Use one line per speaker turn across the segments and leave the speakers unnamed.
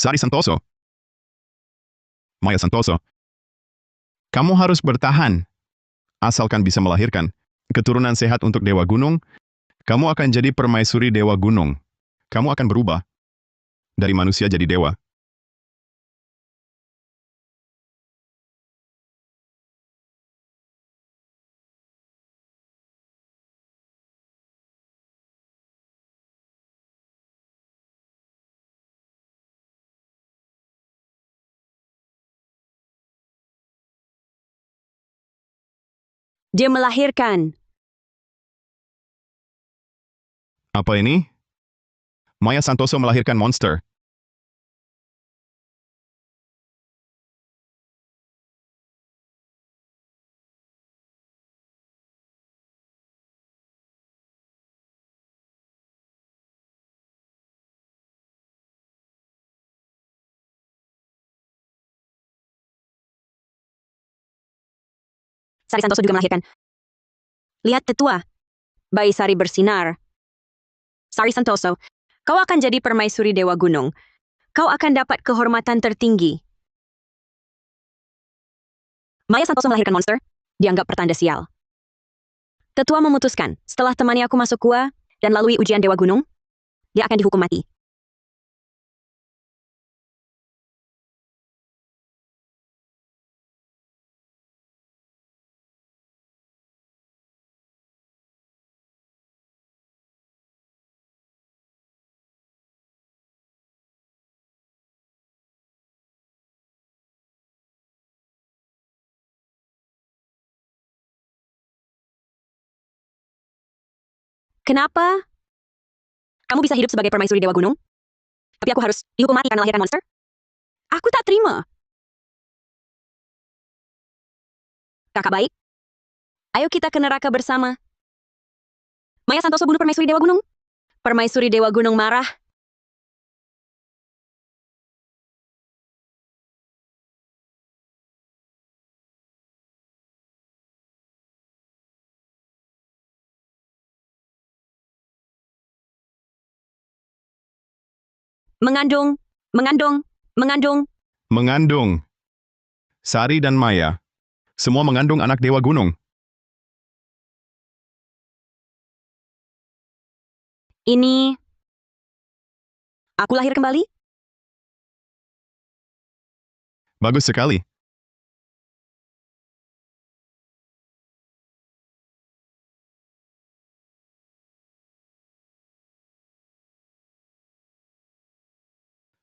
Sari Santoso. Maya Santoso. Kamu harus bertahan. Asalkan bisa melahirkan keturunan sehat untuk Dewa Gunung, kamu akan jadi permaisuri Dewa Gunung. Kamu akan berubah dari manusia jadi dewa.
Dia melahirkan.
Apa ini? Maya Santoso melahirkan monster.
Sari Santoso juga melahirkan. Lihat tetua. Bayi Sari bersinar. Sari Santoso, kau akan jadi permaisuri Dewa Gunung. Kau akan dapat kehormatan tertinggi. Maya Santoso melahirkan monster. Dianggap pertanda sial. Tetua memutuskan, setelah temani aku masuk gua dan lalui ujian Dewa Gunung, dia akan dihukum mati. Kenapa? Kamu bisa hidup sebagai permaisuri Dewa Gunung? Tapi aku harus dihukum mati karena melahirkan monster? Aku tak terima. Kakak baik, ayo kita ke neraka bersama. Maya Santoso bunuh permaisuri Dewa Gunung. Permaisuri Dewa Gunung marah. Mengandung.
Mengandung. Sari dan Maya. Semua mengandung anak Dewa Gunung.
Ini... Aku lahir kembali?
Bagus sekali.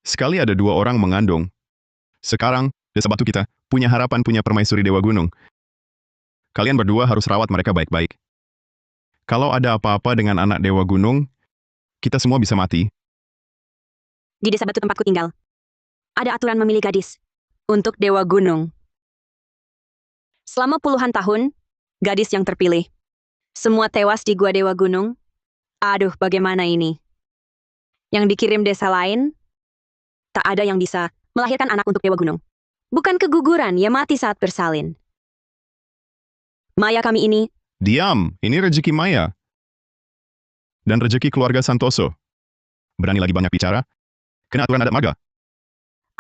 Sekali ada 2 orang mengandung. Sekarang, desa batu kita punya harapan punya permaisuri Dewa Gunung. Kalian berdua harus rawat mereka baik-baik. Kalau ada apa-apa dengan anak Dewa Gunung, kita semua bisa mati.
Di desa batu tempatku tinggal. Ada aturan memilih gadis. Untuk Dewa Gunung. Selama puluhan tahun, gadis yang terpilih. Semua tewas di Gua Dewa Gunung. Aduh, bagaimana ini? Yang dikirim desa lain, tak ada yang bisa melahirkan anak untuk Dewa Gunung. Bukan keguguran, ia mati saat bersalin. Maya kami ini,
Diam, ini rezeki Maya. Dan rezeki keluarga Santoso. Berani lagi banyak bicara? Kena aturan adat marga.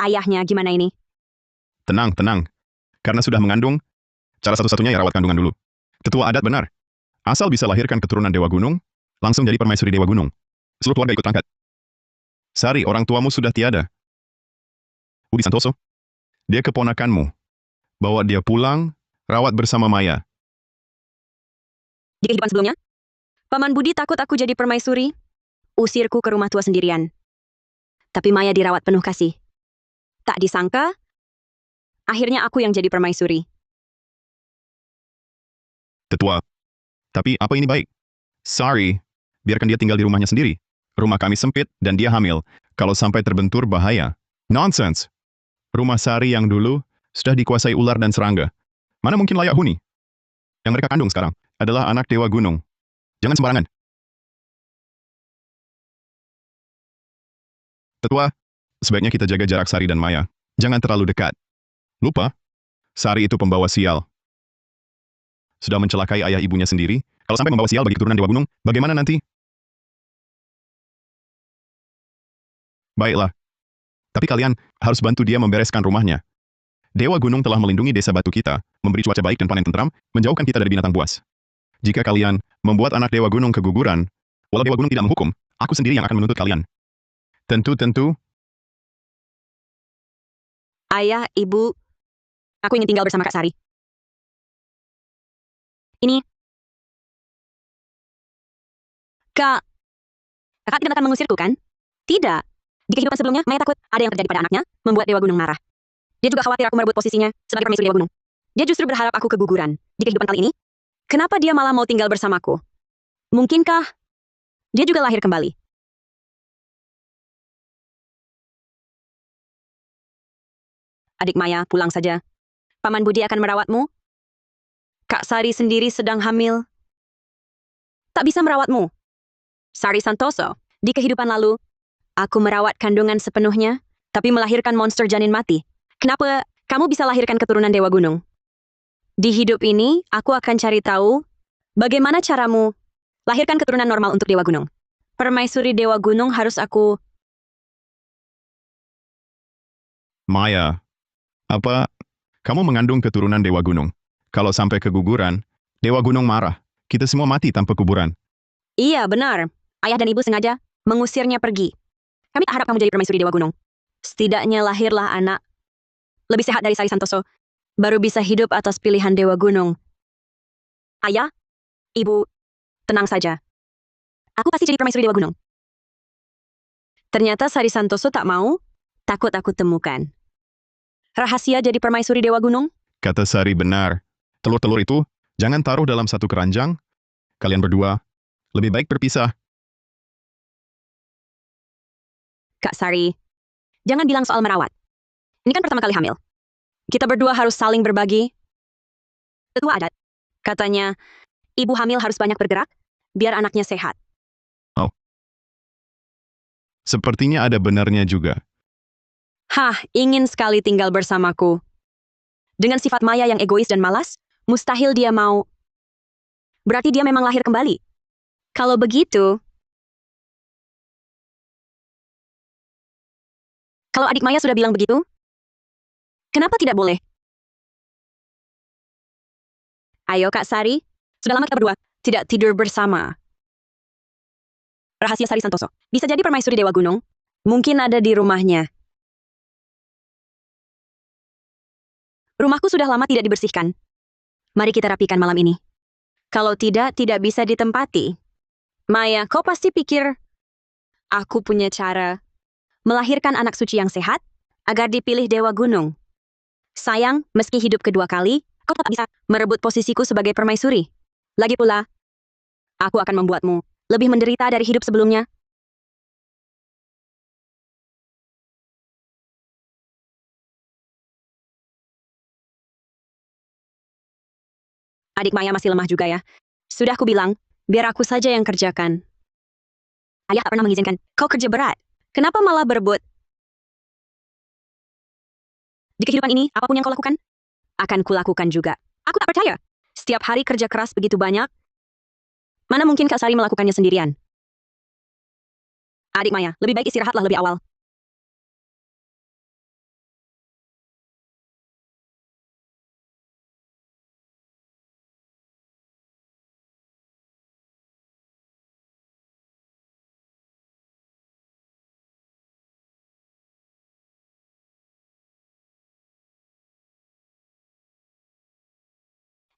ayahnya gimana ini?
Tenang, tenang. Karena sudah mengandung, cara satu-satunya ya rawat kandungan dulu. Tetua adat benar. Asal bisa lahirkan keturunan Dewa Gunung, langsung jadi permaisuri Dewa Gunung. Seluruh keluarga ikut angkat. Sari, orang tuamu sudah tiada. Budi Santoso, dia keponakanmu. Bawa dia pulang, rawat bersama Maya.
Di kehidupan sebelumnya, Paman Budi takut aku jadi permaisuri. Usirku ke rumah tua sendirian. Tapi Maya dirawat penuh kasih. Tak disangka, akhirnya aku yang jadi permaisuri.
Tetua. Tapi apa ini baik? Sorry, biarkan dia tinggal di rumahnya sendiri. Rumah kami sempit dan dia hamil. Kalau sampai terbentur bahaya. Nonsense. Rumah Sari yang dulu sudah dikuasai ular dan serangga. Mana mungkin layak huni? Yang mereka kandung sekarang adalah anak Dewa Gunung. Jangan sembarangan. Tetua, sebaiknya kita jaga jarak Sari dan Maya. Jangan terlalu dekat. Lupa, Sari itu pembawa sial. Sudah mencelakai ayah ibunya sendiri. Kalau sampai membawa sial bagi keturunan Dewa Gunung, bagaimana nanti? Baiklah. Tapi kalian harus bantu dia membereskan rumahnya. Dewa Gunung telah melindungi desa batu kita, memberi cuaca baik dan panen tentram, menjauhkan kita dari binatang buas. Jika kalian membuat anak Dewa Gunung keguguran, walau Dewa Gunung tidak menghukum, aku sendiri yang akan menuntut kalian. Tentu,
Ayah, Ibu, aku ingin tinggal bersama Kak Sari. Ini. Kakak tidak akan mengusirku, kan? Tidak. Di kehidupan sebelumnya, Maya takut ada yang terjadi pada anaknya, membuat Dewa Gunung marah. Dia juga khawatir aku merebut posisinya sebagai permaisuri Dewa Gunung. Dia justru berharap aku keguguran. Di kehidupan kali ini, kenapa dia malah mau tinggal bersamaku? Mungkinkah dia juga lahir kembali? Adik Maya, pulang saja. Paman Budi akan merawatmu. Kak Sari sendiri sedang hamil. Tak bisa merawatmu. Sari Santoso, di kehidupan lalu, aku merawat kandungan sepenuhnya, tapi melahirkan monster janin mati. Kenapa kamu bisa lahirkan keturunan Dewa Gunung? Di hidup ini, aku akan cari tahu bagaimana caramu lahirkan keturunan normal untuk Dewa Gunung. Permaisuri Dewa Gunung harus aku...
Maya, apa kamu mengandung keturunan Dewa Gunung? Kalau sampai keguguran, Dewa Gunung marah. Kita semua mati tanpa kuburan.
Iya, benar. Ayah dan ibu sengaja mengusirnya pergi. Kami tak harap kamu jadi permaisuri Dewa Gunung. Setidaknya lahirlah anak lebih sehat dari Sari Santoso, baru bisa hidup atas pilihan Dewa Gunung. Ayah, ibu, tenang saja. Aku pasti jadi permaisuri Dewa Gunung. Ternyata Sari Santoso tak mau, takut aku temukan. Rahasia jadi permaisuri Dewa Gunung?
Kata Sari benar. Telur-telur itu jangan taruh dalam satu keranjang. Kalian berdua lebih baik berpisah.
Kak Sari, jangan bilang soal merawat. Ini kan pertama kali hamil. Kita berdua harus saling berbagi. Tetua adat, katanya, ibu hamil harus banyak bergerak, biar anaknya sehat.
Sepertinya ada benarnya juga.
Hah, ingin sekali tinggal bersamaku. Dengan sifat Maya yang egois dan malas, mustahil dia mau. Berarti dia memang lahir kembali. Kalau begitu, kalau adik Maya sudah bilang begitu, kenapa tidak boleh? Ayo Kak Sari, sudah lama kita berdua tidak tidur bersama. Rahasia Sari Santoso, bisa jadi permaisuri Dewa Gunung, mungkin ada di rumahnya. Rumahku sudah lama tidak dibersihkan. Mari kita rapikan malam ini. Kalau tidak bisa ditempati. Maya, kau pasti pikir aku punya cara melahirkan anak suci yang sehat agar dipilih Dewa Gunung. Sayang, meski hidup kedua kali, kau tetap bisa merebut posisiku sebagai permaisuri. Lagi pula, aku akan membuatmu lebih menderita dari hidup sebelumnya. Adik Maya masih lemah juga ya. Sudah aku bilang, biar aku saja yang kerjakan. Ayah tak pernah mengizinkan kau kerja berat. Kenapa malah berebut? Di kehidupan ini, apapun yang kau lakukan, akan kulakukan juga. Aku tak percaya. Setiap hari kerja keras begitu banyak. Mana mungkin Kak Sari melakukannya sendirian? Adik Maya, lebih baik istirahatlah lebih awal.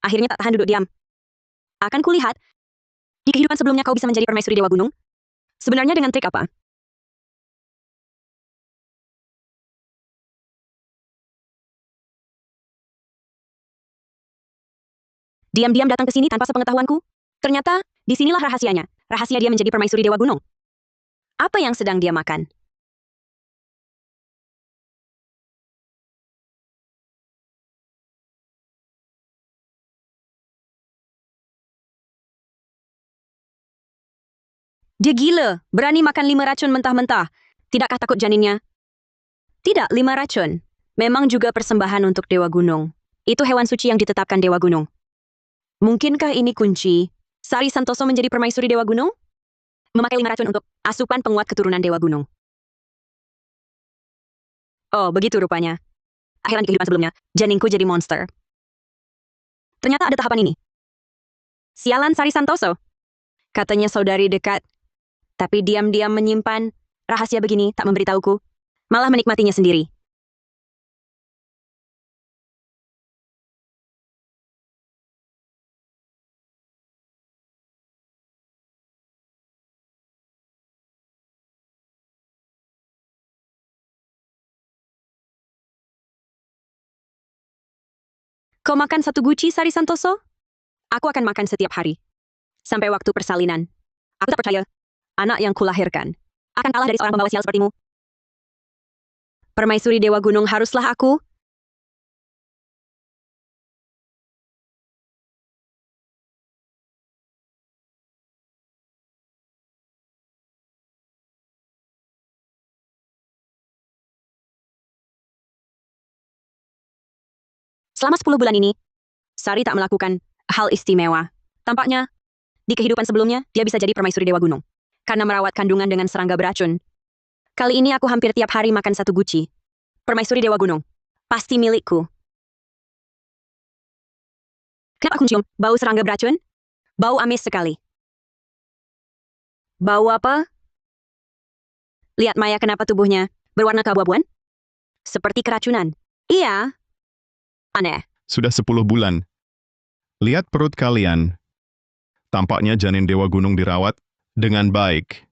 Akhirnya tak tahan duduk diam. Akan kulihat, di kehidupan sebelumnya kau bisa menjadi permaisuri Dewa Gunung? Sebenarnya dengan trik apa? Diam-diam datang ke sini tanpa sepengetahuanku? Ternyata, disinilah rahasianya. Rahasia dia menjadi permaisuri Dewa Gunung. Apa yang sedang dia makan? Dia gila, berani makan 5 racun mentah-mentah. Tidakkah takut janinnya? Tidak, 5 racun. Memang juga persembahan untuk Dewa Gunung. Itu hewan suci yang ditetapkan Dewa Gunung. Mungkinkah ini kunci? Sari Santoso menjadi permaisuri Dewa Gunung? Memakai 5 racun untuk asupan penguat keturunan Dewa Gunung. Oh, begitu rupanya. Akhiran kehidupan sebelumnya, janinku jadi monster. Ternyata ada tahapan ini. Sialan Sari Santoso. Katanya saudari dekat, tapi diam-diam menyimpan rahasia begini, tak memberitahuku. Malah menikmatinya sendiri. Kau makan satu guci, Sari Santoso? Aku akan makan setiap hari. Sampai waktu persalinan. Aku tak percaya. Anak yang kulahirkan akan kalah dari seorang pembawa sial sepertimu. Permaisuri Dewa Gunung haruslah aku. Selama 10 bulan ini, Sari tak melakukan hal istimewa. Tampaknya, di kehidupan sebelumnya, dia bisa jadi permaisuri Dewa Gunung. Karena merawat kandungan dengan serangga beracun. Kali ini aku hampir tiap hari makan satu guci. Permaisuri Dewa Gunung. Pasti milikku. Kenapa aku mencium bau serangga beracun? Bau amis sekali. Bau apa? Lihat Maya, kenapa tubuhnya berwarna keabu-abuan? Seperti keracunan. Iya. Aneh.
Sudah 10 bulan. Lihat perut kalian. Tampaknya janin Dewa Gunung dirawat dengan baik.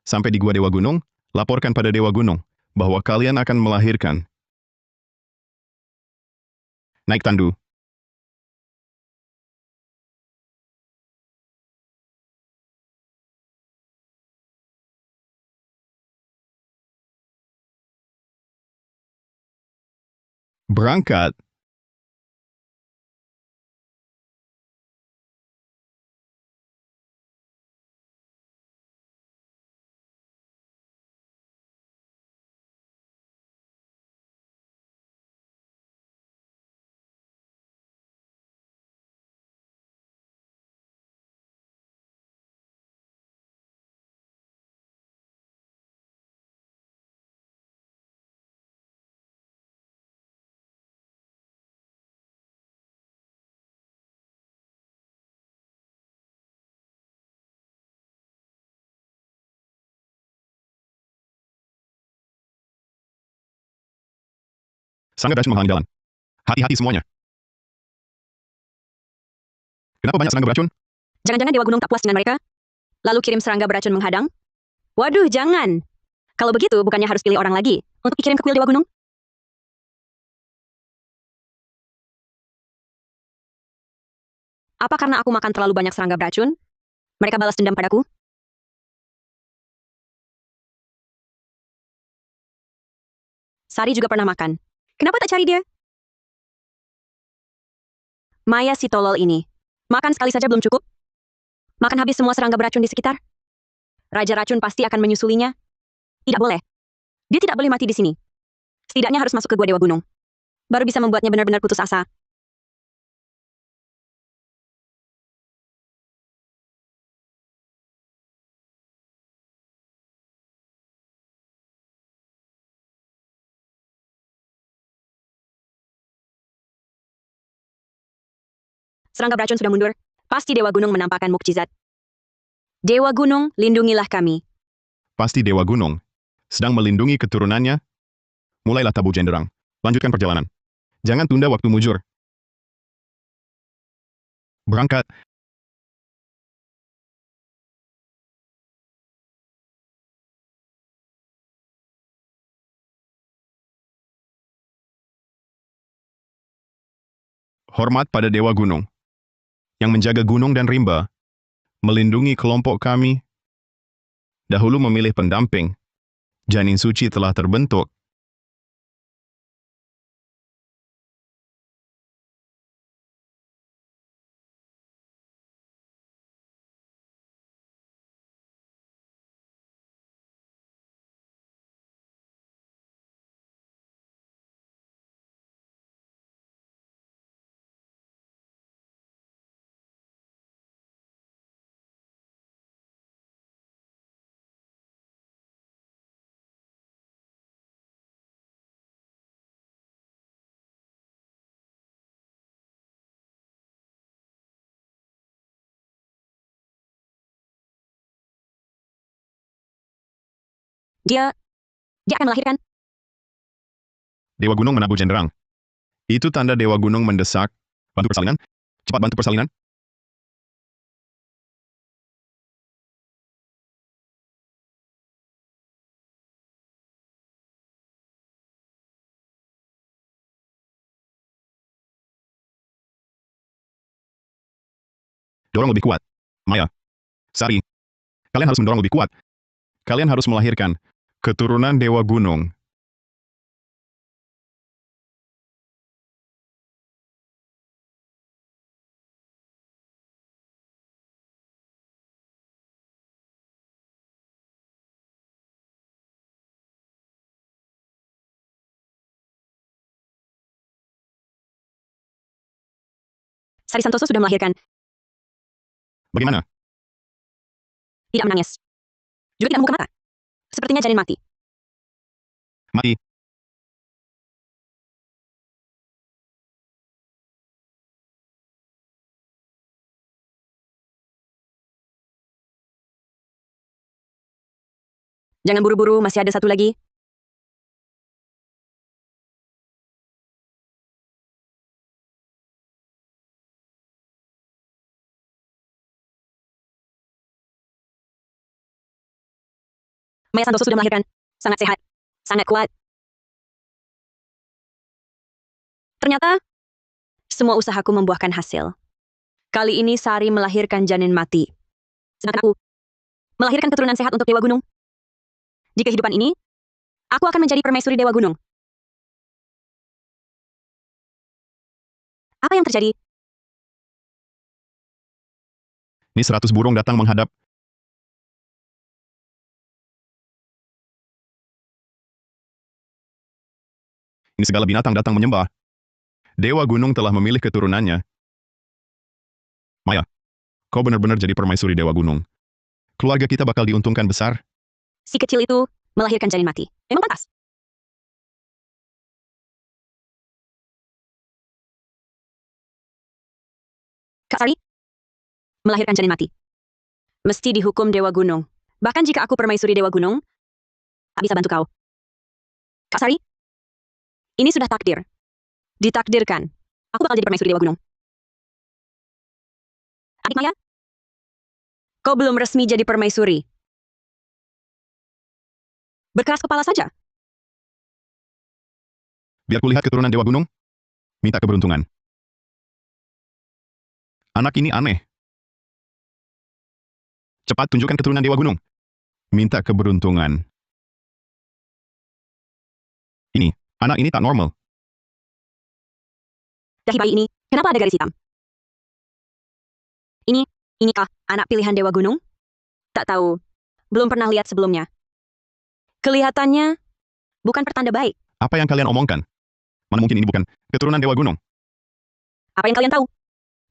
Sampai di Gua Dewa Gunung, laporkan pada Dewa Gunung bahwa kalian akan melahirkan. Naik tandu. Berangkat. Serangga beracun menghalangi jalan. Hati-hati semuanya. Kenapa banyak serangga beracun?
Jangan-jangan Dewa Gunung tak puas dengan mereka? Lalu kirim serangga beracun menghadang? Waduh, jangan. Kalau begitu, bukannya harus pilih orang lagi untuk dikirim ke kuil Dewa Gunung? Apa karena aku makan terlalu banyak serangga beracun? Mereka balas dendam padaku? Sari juga pernah makan. Kenapa tak cari dia? Maya si tolol ini. Makan sekali saja belum cukup? Makan habis semua serangga beracun di sekitar? Raja racun pasti akan menyusulinya. Tidak boleh. Dia tidak boleh mati di sini. Setidaknya harus masuk ke Gua Dewa Gunung. Baru bisa membuatnya benar-benar putus asa. Serangga beracun sudah mundur. Pasti Dewa Gunung menampakkan mukjizat. Dewa Gunung, lindungilah kami.
Pasti Dewa Gunung sedang melindungi keturunannya. Mulailah tabu jenderang. Lanjutkan perjalanan. Jangan tunda waktu mujur. Berangkat. Hormat pada Dewa Gunung yang menjaga gunung dan rimba, melindungi kelompok kami. Dahulu memilih pendamping. Janin suci telah terbentuk.
Dia akan melahirkan.
Dewa Gunung menabuh jenderang. Itu tanda Dewa Gunung mendesak. Bantu persalinan. Cepat bantu persalinan. Dorong lebih kuat. Maya. Sari. Kalian harus mendorong lebih kuat. Kalian harus melahirkan keturunan Dewa Gunung.
Sari Santoso sudah melahirkan.
Bagaimana?
Tidak menangis. Juga tidak membuka mata. Sepertinya janin mati.
Mati.
Jangan buru-buru, masih ada satu lagi. Maya Santoso sudah melahirkan. Sangat sehat. Sangat kuat. Ternyata, semua usahaku membuahkan hasil. Kali ini Sari melahirkan janin mati. Sedangkan aku melahirkan keturunan sehat untuk Dewa Gunung. Di kehidupan ini, aku akan menjadi permaisuri Dewa Gunung. Apa yang terjadi?
Ini 100 burung datang menghadap. Ini segala binatang datang menyembah. Dewa Gunung telah memilih keturunannya. Maya, kau benar-benar jadi permaisuri Dewa Gunung. Keluarga kita bakal diuntungkan besar.
Si kecil itu melahirkan janin mati. Memang pantas. Kak Sari melahirkan janin mati. Mesti dihukum Dewa Gunung. Bahkan jika aku permaisuri Dewa Gunung, tak bisa bantu kau. Kak Sari, ini sudah takdir. Ditakdirkan. Aku bakal jadi permaisuri Dewa Gunung. Adik Maya, kau belum resmi jadi permaisuri. Berkeras kepala saja.
Biar kulihat keturunan Dewa Gunung. Minta keberuntungan. Anak ini aneh. Cepat tunjukkan keturunan Dewa Gunung. Minta keberuntungan. Ini, anak ini tak normal.
Dahi bayi ini, kenapa ada garis hitam? Inikah anak pilihan Dewa Gunung? Tak tahu. Belum pernah lihat sebelumnya. Kelihatannya bukan pertanda baik.
Apa yang kalian omongkan? Mana mungkin ini bukan keturunan Dewa Gunung?
Apa yang kalian tahu?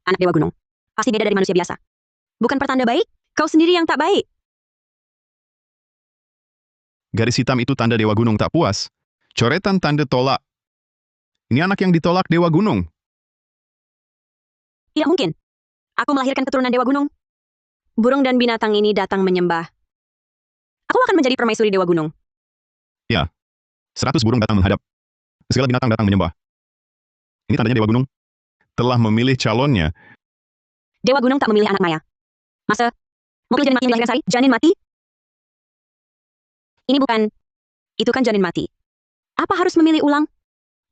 Anak Dewa Gunung. Pasti beda dari manusia biasa. Bukan pertanda baik? Kau sendiri yang tak baik.
Garis hitam itu tanda Dewa Gunung tak puas. Coretan tanda tolak. Ini anak yang ditolak Dewa Gunung.
Tidak mungkin. Aku melahirkan keturunan Dewa Gunung. Burung dan binatang ini datang menyembah. Aku akan menjadi permaisuri Dewa Gunung.
100 burung datang menghadap. Segala binatang datang menyembah. Ini tandanya Dewa Gunung telah memilih calonnya.
Dewa Gunung tak memilih anak Maya. Masa? Mobil janin mati yang dilahirkan Sari? Janin mati? Ini bukan. Itu kan janin mati. Apa harus memilih ulang?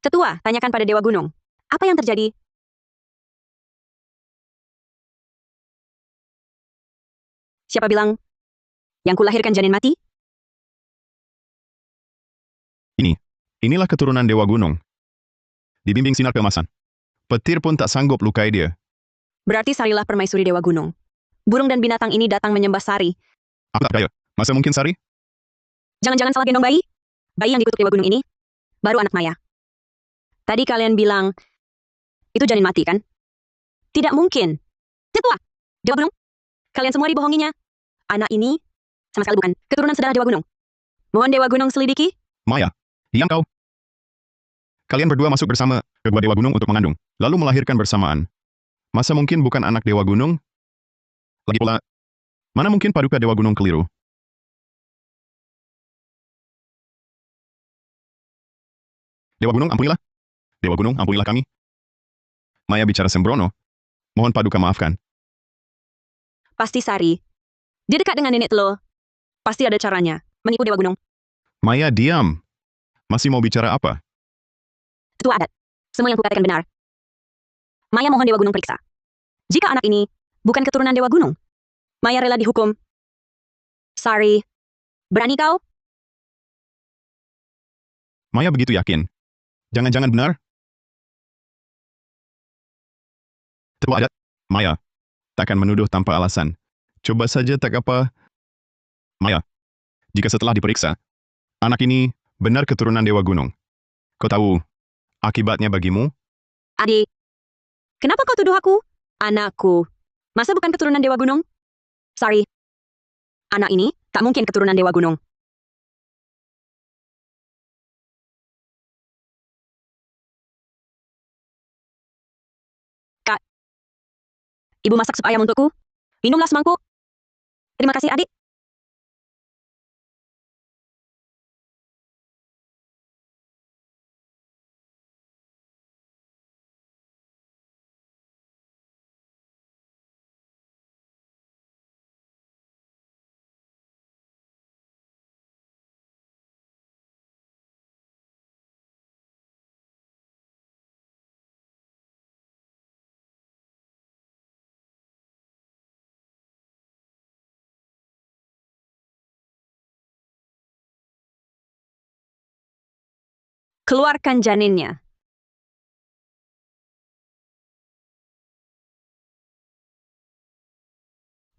Tetua, tanyakan pada Dewa Gunung. Apa yang terjadi? Siapa bilang? Yang kulahirkan janin mati?
Inilah keturunan Dewa Gunung. Dibimbing sinar keemasan. Petir pun tak sanggup lukai dia.
Berarti Sarilah permaisuri Dewa Gunung. Burung dan binatang ini datang menyembah Sari.
Aku tak percaya. Masa mungkin Sari?
Jangan-jangan salah gendong bayi? Bayi yang dikutuk Dewa Gunung ini baru anak Maya. Tadi kalian bilang itu janin mati, kan? Tidak mungkin. Tetua, Dewa Gunung. Kalian semua dibohonginya. Anak ini sama sekali bukan keturunan saudara Dewa Gunung. Mohon Dewa Gunung selidiki.
Maya, diam kau. Kalian berdua masuk bersama ke gua Dewa Gunung untuk mengandung, lalu melahirkan bersamaan. Masa mungkin bukan anak Dewa Gunung? Lagi pula, mana mungkin paduka Dewa Gunung keliru? Dewa Gunung, ampunilah. Dewa Gunung, ampunilah kami. Maya bicara sembrono. Mohon Paduka maafkan.
Pasti Sari. Dia dekat dengan nenek Telo. Pasti ada caranya. Menipu Dewa Gunung.
Maya, diam. Masih mau bicara apa?
Tetua adat. Semua yang kukatakan benar. Maya mohon Dewa Gunung periksa. Jika anak ini bukan keturunan Dewa Gunung, Maya rela dihukum. Sari. Berani kau?
Maya begitu yakin. Jangan-jangan benar? Tetua adat, Maya, takkan menuduh tanpa alasan. Coba saja tak apa. Maya, jika setelah diperiksa, anak ini benar keturunan Dewa Gunung. Kau tahu akibatnya bagimu?
Adik. Kenapa kau tuduh aku? Anakku. Masa bukan keturunan Dewa Gunung? Sari. Anak ini tak mungkin keturunan Dewa Gunung. Kak. Ibu masak sup ayam untukku. Minumlah semangkuk. Terima kasih, adik. Keluarkan janinnya.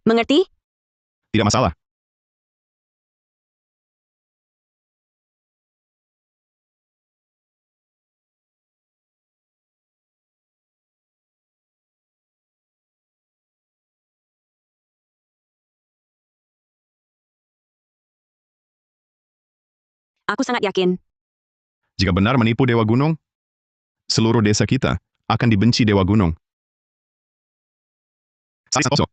Mengerti?
Tidak masalah.
Aku sangat yakin.
Jika benar menipu Dewa Gunung, seluruh desa kita akan dibenci Dewa Gunung. Sari Santoso.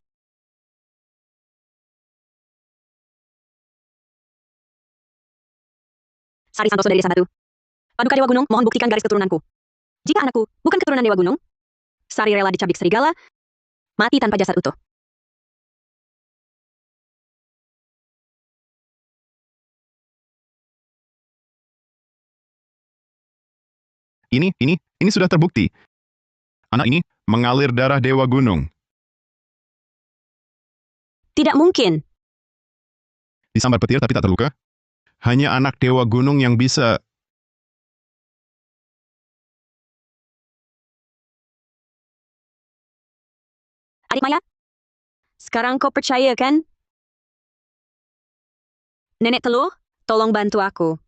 Sari Santoso dari Desa Batu. Paduka Dewa Gunung, mohon buktikan garis keturunanku. Jika anakku bukan keturunan Dewa Gunung, Sari rela dicabik serigala, mati tanpa jasad utuh.
Ini sudah terbukti. Anak ini mengalir darah Dewa Gunung.
Tidak mungkin.
Disambar petir tapi tak terluka. Hanya anak Dewa Gunung yang bisa.
Adik Maya, sekarang kau percaya kan? Nenek Teluh, tolong bantu aku.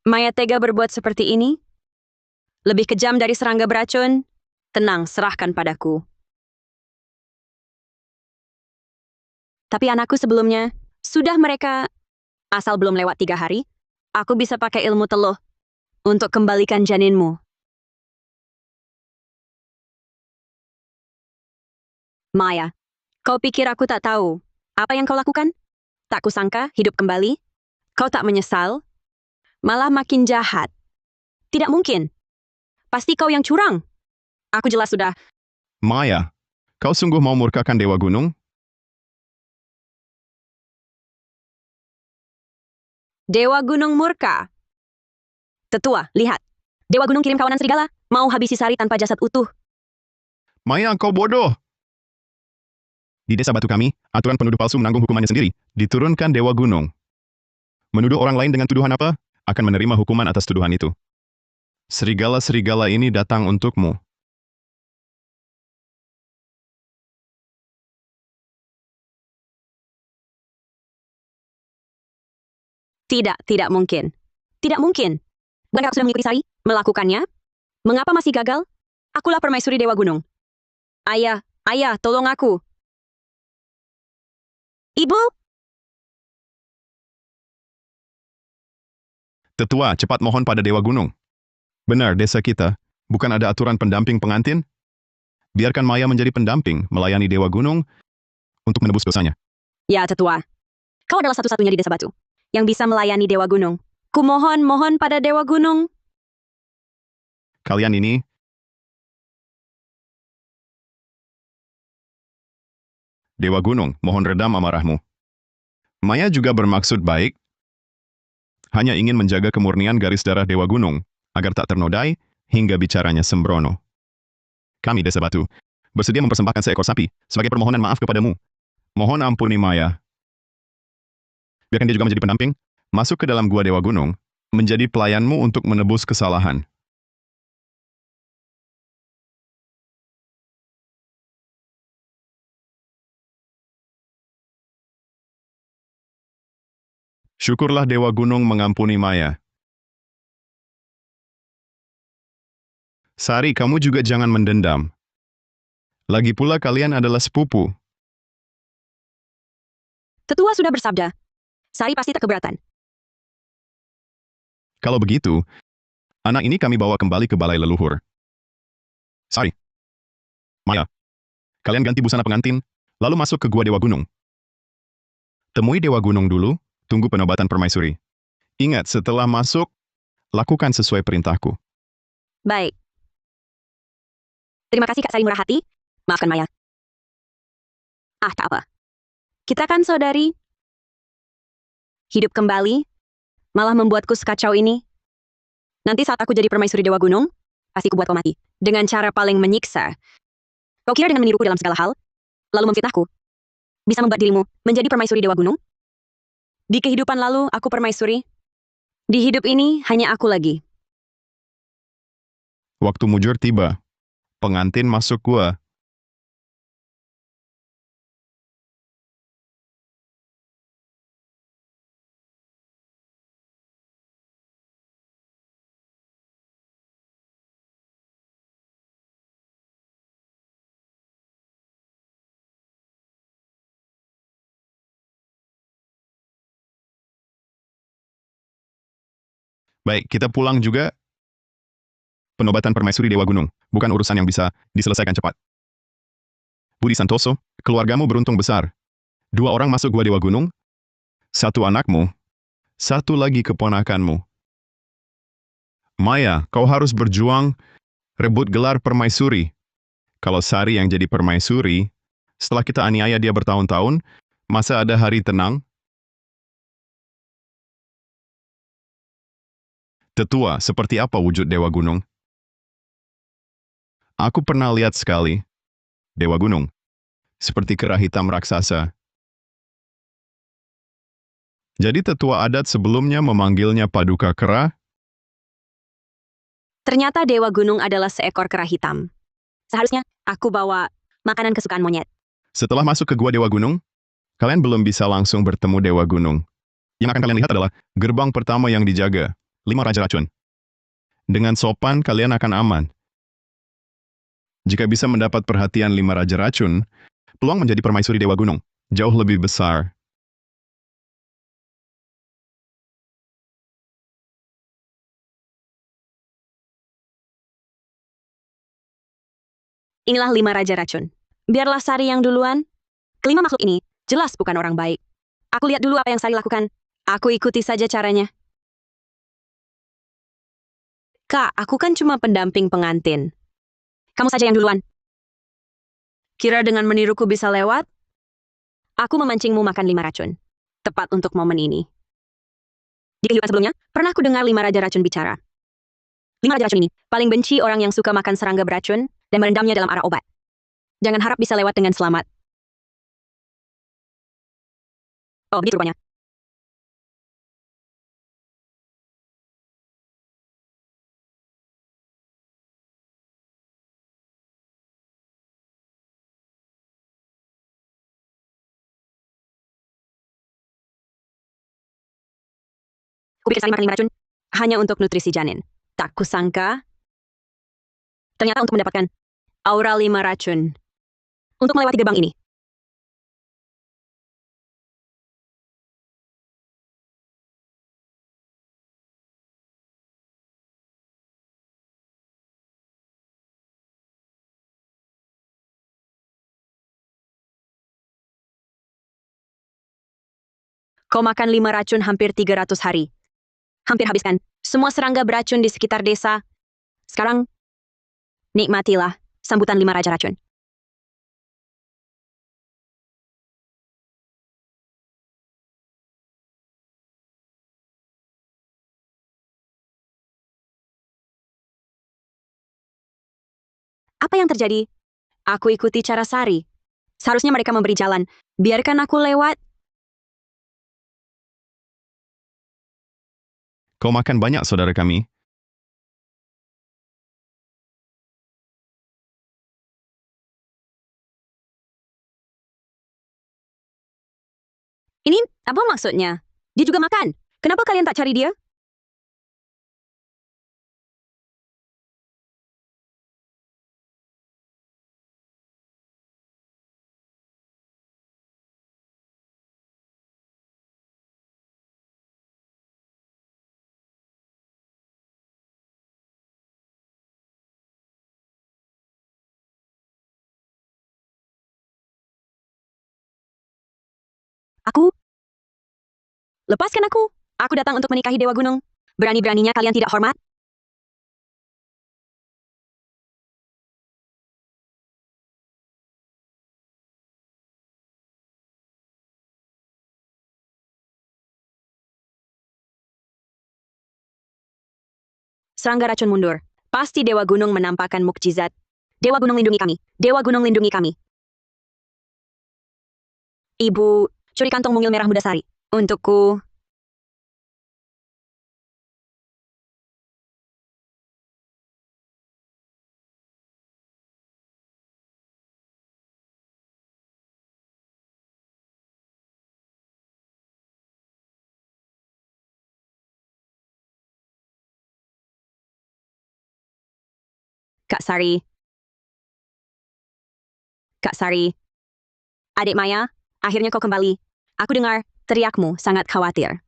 Maya tega berbuat seperti ini? Lebih kejam dari serangga beracun? Tenang, serahkan padaku. Tapi anakku sebelumnya, sudah mereka, asal belum lewat 3 hari, aku bisa pakai ilmu Teluh untuk kembalikan janinmu. Maya, kau pikir aku tak tahu apa yang kau lakukan? Tak kusangka hidup kembali. Kau tak menyesal? Malah makin jahat. Tidak mungkin. Pasti kau yang curang. Aku jelas sudah.
Maya, kau sungguh mau murkakan Dewa Gunung?
Dewa Gunung murka. Tetua, lihat. Dewa Gunung kirim kawanan serigala. Mau habisi Sari tanpa jasad utuh.
Maya, kau bodoh. Di desa batu kami, aturan penuduh palsu menanggung hukumannya sendiri. Diturunkan Dewa Gunung. Menuduh orang lain dengan tuduhan apa? Akan menerima hukuman atas tuduhan itu. Serigala-serigala ini datang untukmu.
Tidak mungkin. Tidak mungkin. Bukankah aku sudah mengikuti Sari? Melakukannya? Mengapa masih gagal? Akulah permaisuri Dewa Gunung. Ayah, tolong aku. Ibu?
Tetua, cepat mohon pada Dewa Gunung. Benar, desa kita. Bukan ada aturan pendamping pengantin? Biarkan Maya menjadi pendamping, melayani Dewa Gunung untuk menebus dosanya.
Ya, Tetua. Kau adalah satu-satunya di Desa Batu yang bisa melayani Dewa Gunung. Kumohon pada Dewa Gunung.
Kalian ini, Dewa Gunung, mohon redam amarahmu. Maya juga bermaksud baik, hanya ingin menjaga kemurnian garis darah Dewa Gunung, agar tak ternodai, hingga bicaranya sembrono. Kami, Desa Batu, bersedia mempersembahkan seekor sapi, sebagai permohonan maaf kepadamu. Mohon ampuni Maya. Biarkan dia juga menjadi pendamping, masuk ke dalam gua Dewa Gunung, menjadi pelayanmu untuk menebus kesalahan. Syukurlah Dewa Gunung mengampuni Maya. Sari, kamu juga jangan mendendam. Lagi pula kalian adalah sepupu.
Tetua sudah bersabda. Sari pasti tak keberatan.
Kalau begitu, anak ini kami bawa kembali ke balai leluhur. Sari, Maya, kalian ganti busana pengantin, lalu masuk ke gua Dewa Gunung. Temui Dewa Gunung dulu, tunggu penobatan permaisuri. Ingat, setelah masuk, lakukan sesuai perintahku.
Baik. Terima kasih Kak Sari murah hati. Maafkan Maya. Ah, tak apa. Kita kan saudari. Hidup kembali, malah membuatku sekacau ini. Nanti saat aku jadi permaisuri Dewa Gunung, pasti ku buat kau mati. Dengan cara paling menyiksa. Kau kira dengan meniruku dalam segala hal, lalu memfitnahku, bisa membuat dirimu menjadi permaisuri Dewa Gunung? Di kehidupan lalu, aku permaisuri. Di hidup ini, hanya aku lagi.
Waktu mujur tiba. Pengantin masuk gua. Baik, kita pulang juga. Penobatan permaisuri Dewa Gunung, bukan urusan yang bisa diselesaikan cepat. Budi Santoso, keluargamu beruntung besar. 2 orang masuk gua Dewa Gunung, 1 anakmu, 1 lagi keponakanmu. Maya, kau harus berjuang, rebut gelar permaisuri. Kalau Sari yang jadi permaisuri, setelah kita aniaya dia bertahun-tahun, masa ada hari tenang? Tetua, seperti apa wujud Dewa Gunung? Aku pernah lihat sekali. Dewa Gunung, seperti kera hitam raksasa. Jadi tetua adat sebelumnya memanggilnya Paduka Kera?
Ternyata Dewa Gunung adalah seekor kera hitam. Seharusnya aku bawa makanan kesukaan monyet.
Setelah masuk ke gua Dewa Gunung, kalian belum bisa langsung bertemu Dewa Gunung. Yang akan kalian lihat adalah gerbang pertama yang dijaga, 5 Raja Racun. Dengan sopan, kalian akan aman. Jika bisa mendapat perhatian 5 Raja Racun, peluang menjadi permaisuri Dewa Gunung jauh lebih besar.
Inilah 5 Raja Racun. Biarlah Sari yang duluan. Kelima makhluk ini jelas bukan orang baik. Aku lihat dulu apa yang Sari lakukan. Aku ikuti saja caranya. Kak, aku kan cuma pendamping pengantin. Kamu saja yang duluan. Kira dengan meniruku bisa lewat? Aku memancingmu makan 5 racun. Tepat untuk momen ini. Di kehidupan sebelumnya, pernah aku dengar 5 Raja Racun bicara. 5 Raja Racun ini paling benci orang yang suka makan serangga beracun dan merendamnya dalam arah obat. Jangan harap bisa lewat dengan selamat. Oh, begitu rupanya. Kupikir Sari makan 5 racun hanya untuk nutrisi janin. Tak kusangka, ternyata untuk mendapatkan aura 5 racun. Untuk melewati gerbang ini. Kau makan 5 racun hampir 300 hari. Hampir habiskan semua serangga beracun di sekitar desa. Sekarang, Nikmatilah sambutan 5 Raja Racun. Apa yang terjadi? Aku ikuti cara Sari. Seharusnya mereka memberi jalan. Biarkan aku lewat.
Kau makan banyak, saudara kami.
Ini apa maksudnya? Dia juga makan. Kenapa kalian tak cari dia? Aku? Lepaskan aku. Aku datang untuk menikahi Dewa Gunung. Berani-beraninya kalian tidak hormat? Serangga racun mundur. Pasti Dewa Gunung menampakkan mukjizat. Dewa Gunung lindungi kami. Dewa Gunung lindungi kami. Ibu, curi kantong mungil merah muda Sari. Untukku. Kak Sari. Kak Sari. Adik Maya, akhirnya kau kembali. Aku dengar teriakmu sangat khawatir.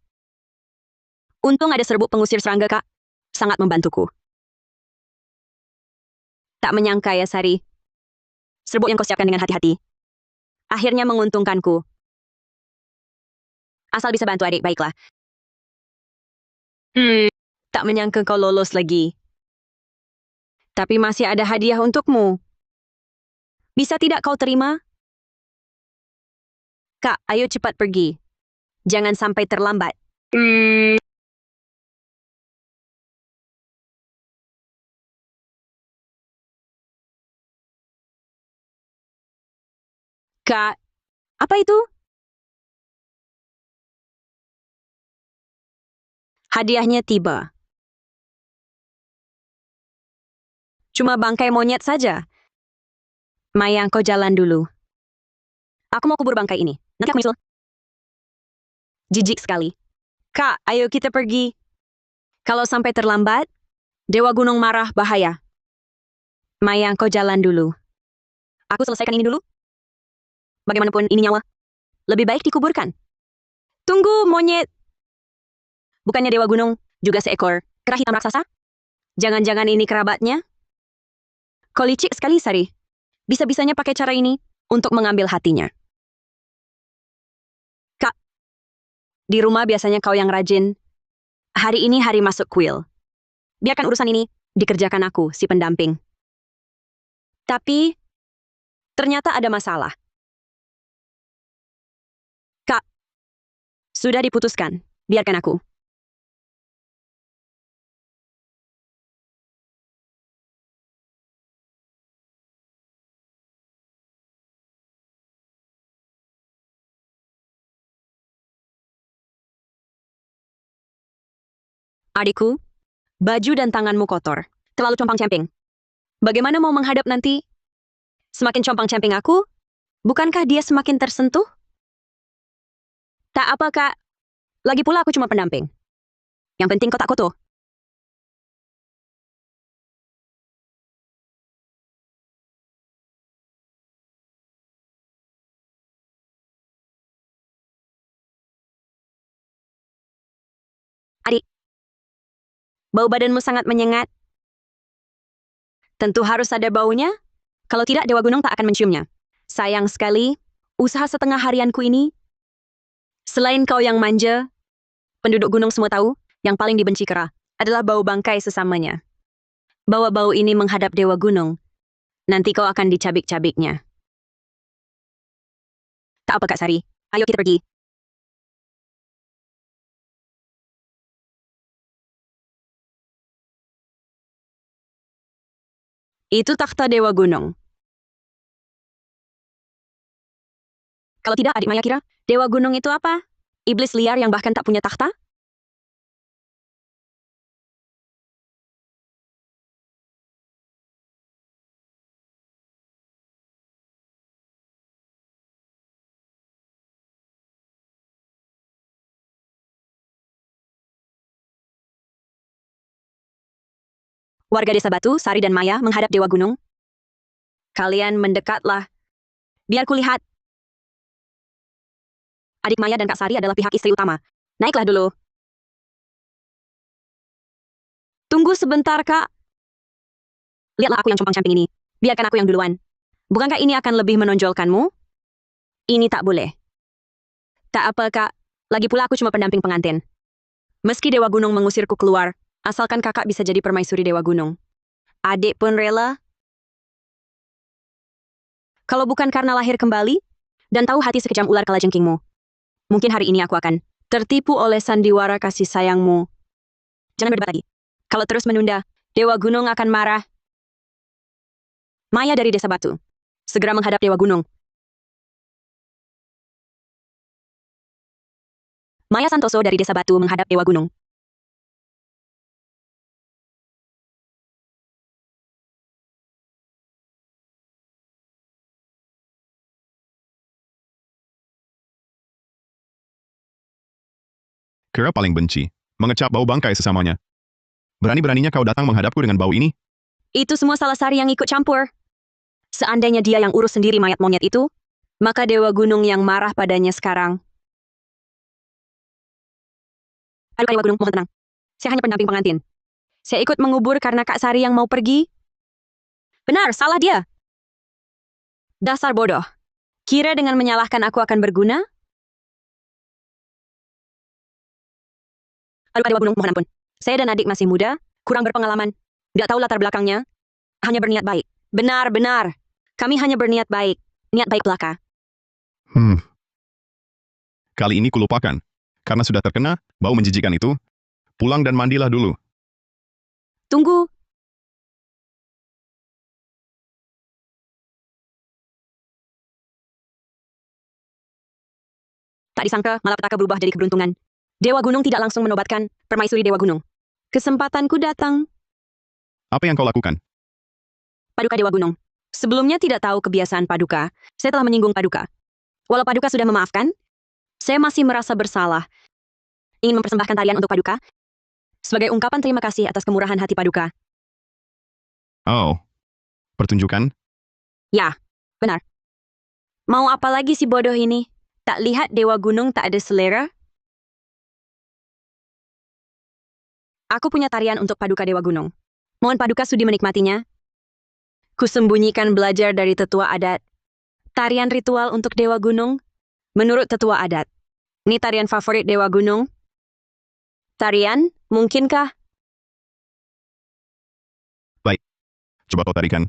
Untung ada serbuk pengusir serangga, Kak. Sangat membantuku. Tak menyangka ya, Sari. Serbuk yang kau siapkan dengan hati-hati. Akhirnya menguntungkanku. Asal bisa bantu adik, baiklah. Tak menyangka kau lolos lagi. Tapi masih ada hadiah untukmu. Bisa tidak kau terima? Kak, ayo cepat pergi. Jangan sampai terlambat. Kak, apa itu? Hadiahnya tiba. Cuma bangkai monyet saja. Maya, kau jalan dulu. Aku mau kubur bangkai ini. Nanti aku nyusul. Jijik sekali. Kak, ayo kita pergi. Kalau sampai terlambat, Dewa Gunung marah bahaya. Maya, kau jalan dulu. Aku selesaikan ini dulu. Bagaimanapun ini nyawa. Lebih baik dikuburkan. Tunggu, monyet. Bukannya Dewa Gunung, juga seekor kera hitam raksasa? Jangan-jangan ini kerabatnya? Kau licik sekali, Sari. Bisa-bisanya pakai cara ini untuk mengambil hatinya. Kak, di rumah biasanya kau yang rajin. Hari ini hari masuk kuil. Biarkan urusan ini dikerjakan aku, si pendamping. Tapi, ternyata ada masalah. Kak, sudah diputuskan. Biarkan aku. Adikku, baju dan tanganmu kotor. Terlalu compang-camping. Bagaimana mau menghadap nanti? Semakin compang-camping aku, bukankah dia semakin tersentuh? Tak apa, Kak. Lagi pula aku cuma pendamping. Yang penting kau tak kotor. Adik, bau badanmu sangat menyengat. Tentu harus ada baunya. Kalau tidak, Dewa Gunung tak akan menciumnya. Sayang sekali, usaha setengah harianku ini. Selain kau yang manja, penduduk gunung semua tahu, yang paling dibenci kera adalah bau bangkai sesamanya. Bawa bau ini menghadap Dewa Gunung. Nanti kau akan dicabik-cabiknya. Tak apa Kak Sari, ayo kita pergi. Itu takhta Dewa Gunung. Kalau tidak, adik Maya kira, Dewa Gunung itu apa? Iblis liar yang bahkan tak punya takhta? Warga Desa Batu, Sari dan Maya menghadap Dewa Gunung. Kalian mendekatlah. Biar kulihat. Adik Maya dan Kak Sari adalah pihak istri utama. Naiklah dulu. Tunggu sebentar, Kak. Lihatlah aku yang compang-camping ini. Biarkan aku yang duluan. Bukankah ini akan lebih menonjolkanmu? Ini tak boleh. Tak apa, Kak. Lagi pula aku cuma pendamping pengantin. Meski Dewa Gunung mengusirku keluar, asalkan kakak bisa jadi permaisuri Dewa Gunung. Adik pun rela. Kalau bukan karena lahir kembali, dan tahu hati sekejam ular kalajengkingmu, mungkin hari ini aku akan tertipu oleh sandiwara kasih sayangmu. Jangan berdebat lagi. Kalau terus menunda, Dewa Gunung akan marah. Maya dari Desa Batu. Segera menghadap Dewa Gunung. Maya Santoso dari Desa Batu menghadap Dewa Gunung.
Kira paling benci, mengecap bau bangkai sesamanya. Berani-beraninya kau datang menghadapku dengan bau ini?
Itu semua salah Sari yang ikut campur. Seandainya dia yang urus sendiri mayat monyet itu, maka Dewa Gunung yang marah padanya sekarang. Aduh Dewa Gunung, mohon tenang. Saya hanya pendamping pengantin. Saya ikut mengubur karena Kak Sari yang mau pergi. Benar, salah dia. Dasar bodoh. Kira dengan menyalahkan aku akan berguna? Aduh Dewa Gunung, mohon ampun. Saya dan adik masih muda, kurang berpengalaman. Gak tahu latar belakangnya. Hanya berniat baik. Benar, benar. Kami hanya berniat baik. Niat baik belaka.
Kali ini kulupakan. Karena sudah terkena bau menjijikan itu, pulang dan mandilah dulu.
Tunggu. Tak disangka, malapetaka berubah jadi keberuntungan. Dewa Gunung tidak langsung menobatkan permaisuri Dewa Gunung. Kesempatanku datang.
Apa yang kau lakukan?
Paduka Dewa Gunung. Sebelumnya tidak tahu kebiasaan Paduka, saya telah menyinggung Paduka. Walau Paduka sudah memaafkan, saya masih merasa bersalah. Ingin mempersembahkan tarian untuk Paduka, sebagai ungkapan terima kasih atas kemurahan hati Paduka.
Oh, pertunjukan?
Ya, benar. Mau apa lagi si bodoh ini? Tak lihat Dewa Gunung tak ada selera? Aku punya tarian untuk Paduka Dewa Gunung. Mohon Paduka sudi menikmatinya. Kusembunyikan belajar dari tetua adat. Tarian ritual untuk Dewa Gunung, menurut tetua adat. Ini tarian favorit Dewa Gunung. Tarian, mungkinkah?
Baik. Coba kau tarikan.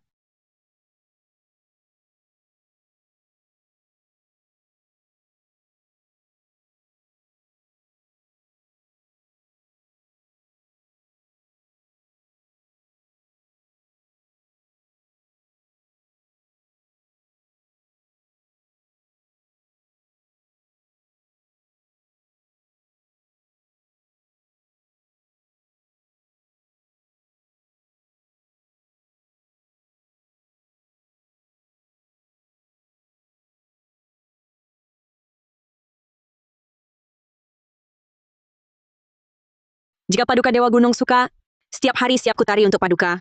Jika Paduka Dewa Gunung suka, setiap hari siap kutari untuk Paduka.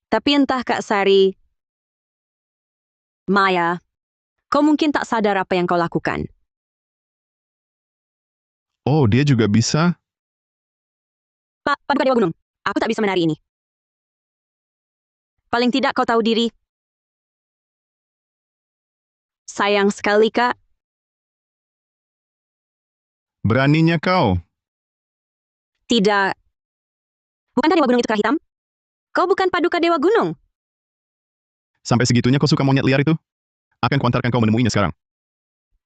Tapi entah Kak Sari, Maya, kau mungkin tak sadar apa yang kau lakukan.
Oh, dia juga bisa?
Paduka Dewa Gunung, aku tak bisa menari ini. Paling tidak kau tahu diri. Sayang sekali, Kak.
Beraninya kau.
Tidak. Bukankah Dewa Gunung itu kerah hitam? Kau bukan Paduka Dewa Gunung.
Sampai segitunya kau suka monyet liar itu? Akan kuantarkan kau menemuinya sekarang.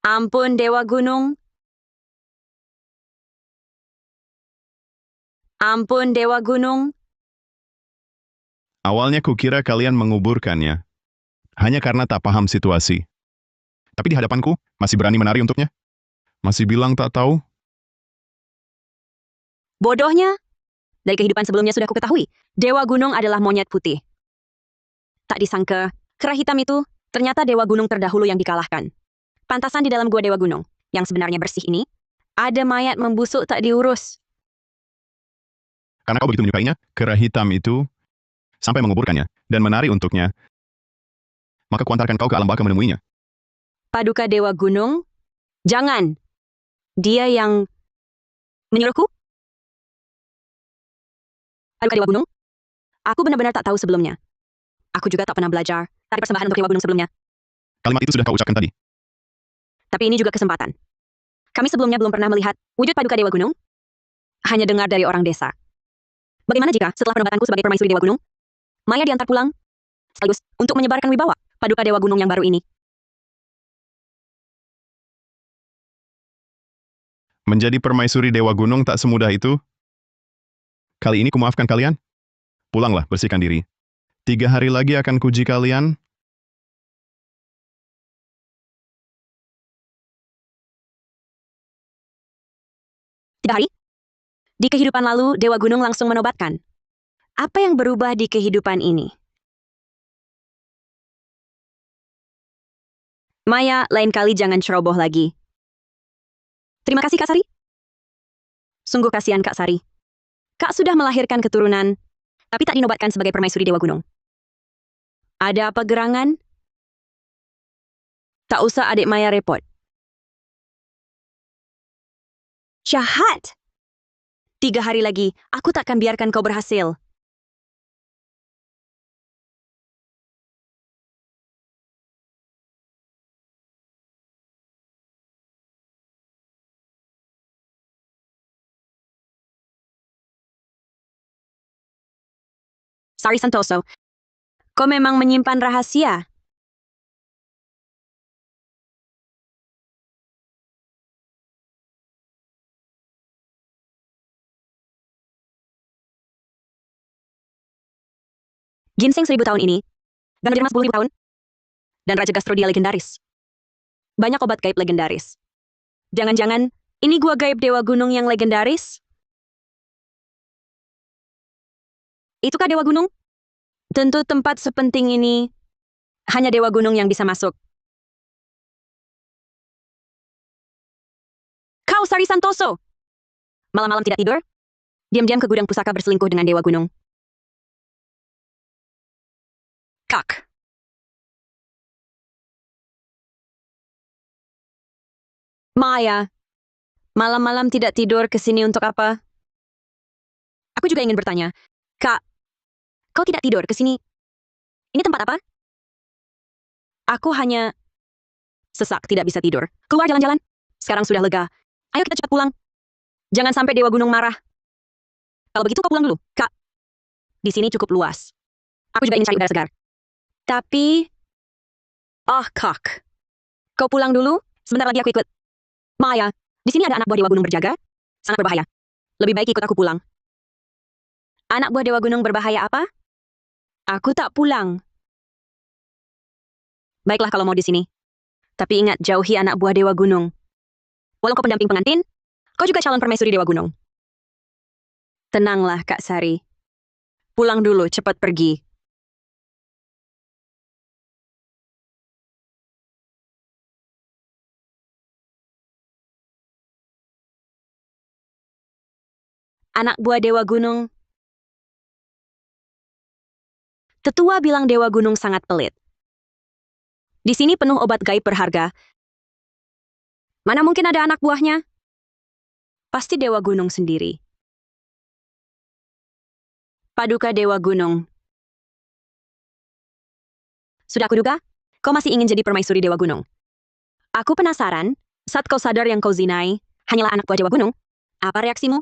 Ampun, Dewa Gunung. Ampun, Dewa Gunung.
Awalnya kukira kalian menguburkannya. Hanya karena tak paham situasi. Tapi di hadapanku, masih berani menari untuknya? Masih bilang tak tahu?
Bodohnya. Dari kehidupan sebelumnya sudah kuketahui. Dewa Gunung adalah monyet putih. Tak disangka, kera hitam itu ternyata Dewa Gunung terdahulu yang dikalahkan. Pantasan di dalam gua Dewa Gunung, yang sebenarnya bersih ini, ada mayat membusuk tak diurus.
Karena kau begitu menyukainya, kera hitam itu sampai menguburkannya dan menari untuknya. Maka kuantarkan kau ke alam baka menemuinya.
Paduka Dewa Gunung? Jangan. Dia yang menyuruhku? Paduka Dewa Gunung? Aku benar-benar tak tahu sebelumnya. Aku juga tak pernah belajar dari persembahan untuk Dewa Gunung sebelumnya.
Kalimat itu sudah kau ucapkan tadi.
Tapi ini juga kesempatan. Kami sebelumnya belum pernah melihat wujud Paduka Dewa Gunung. Hanya dengar dari orang desa. Bagaimana jika setelah penobatanku sebagai permaisuri Dewa Gunung, Maya diantar pulang, sekaligus untuk menyebarkan wibawa Paduka Dewa Gunung yang baru ini?
Menjadi permaisuri Dewa Gunung tak semudah itu. Kali ini kumaafkan kalian. Pulanglah, bersihkan diri. 3 hari lagi akan kuji kalian.
Tidak hari? Di kehidupan lalu, Dewa Gunung langsung menobatkan. Apa yang berubah di kehidupan ini? Maya, lain kali jangan ceroboh lagi. Terima kasih, Kak Sari. Sungguh kasihan, Kak Sari. Kak sudah melahirkan keturunan, tapi tak dinobatkan sebagai permaisuri Dewa Gunung. Ada apa gerangan? Tak usah adik Maya repot. Jahat! 3 hari lagi, aku takkan biarkan kau berhasil. Sari Santoso, kau memang menyimpan rahasia. Ginseng 1000 tahun ini, Ganoderma 10.000 tahun, dan Raja Gastrodia legendaris. Banyak obat gaib legendaris. Jangan-jangan, ini gua gaib Dewa Gunung yang legendaris? Itukah Dewa Gunung? Tentu tempat sepenting ini, hanya Dewa Gunung yang bisa masuk. Kau Sari Santoso! Malam-malam tidak tidur? Diam-diam ke gudang pusaka berselingkuh dengan Dewa Gunung. Kak. Maya, malam-malam tidak tidur ke sini untuk apa? Aku juga ingin bertanya. Kak, kau tidak tidur ke sini? Ini tempat apa? Aku hanya sesak, tidak bisa tidur. Keluar jalan-jalan. Sekarang sudah lega. Ayo kita cepat pulang. Jangan sampai Dewa Gunung marah. Kalau begitu kau pulang dulu, Kak. Di sini cukup luas. Aku juga ingin cari udara segar. Tapi... Kak. Kau pulang dulu, sebentar lagi aku ikut. Maya, di sini ada anak buah Dewa Gunung berjaga. Sangat berbahaya. Lebih baik ikut aku pulang. Anak buah Dewa Gunung berbahaya apa? Aku tak pulang. Baiklah kalau mau di sini. Tapi ingat, jauhi anak buah Dewa Gunung. Walau kau pendamping pengantin, kau juga calon permaisuri Dewa Gunung. Tenanglah, Kak Sari. Pulang dulu, cepat pergi. Anak buah Dewa Gunung. Tetua bilang Dewa Gunung sangat pelit. Di sini penuh obat gaib berharga. Mana mungkin ada anak buahnya? Pasti Dewa Gunung sendiri. Paduka Dewa Gunung. Sudah aku duga, kau masih ingin jadi permaisuri Dewa Gunung. Aku penasaran, saat kau sadar yang kau zinai hanyalah anak buah Dewa Gunung, apa reaksimu?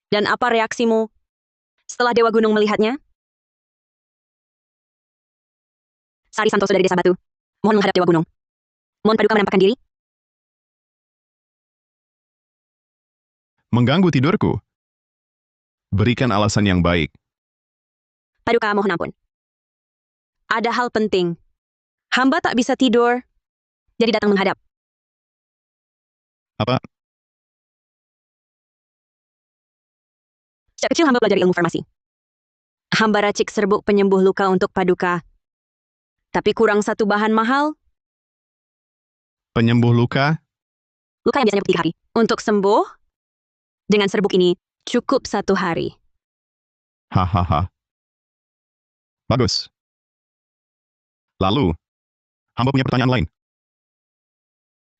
Dan apa reaksimu setelah Dewa Gunung melihatnya? Sari Santoso dari Desa Batu. Mohon menghadap Dewa Gunung. Mohon Paduka menampakkan diri.
Mengganggu tidurku? Berikan alasan yang baik.
Paduka mohon ampun. Ada hal penting. Hamba tak bisa tidur, jadi datang menghadap.
Apa?
Sejak kecil hamba belajar ilmu farmasi. Hamba racik serbuk penyembuh luka untuk Paduka. Tapi kurang satu bahan mahal,
Penyembuh luka?
luka yang biasanya 3 hari. Untuk sembuh, dengan serbuk ini cukup 1 hari.
Hahaha. Bagus. Lalu, hamba punya pertanyaan lain.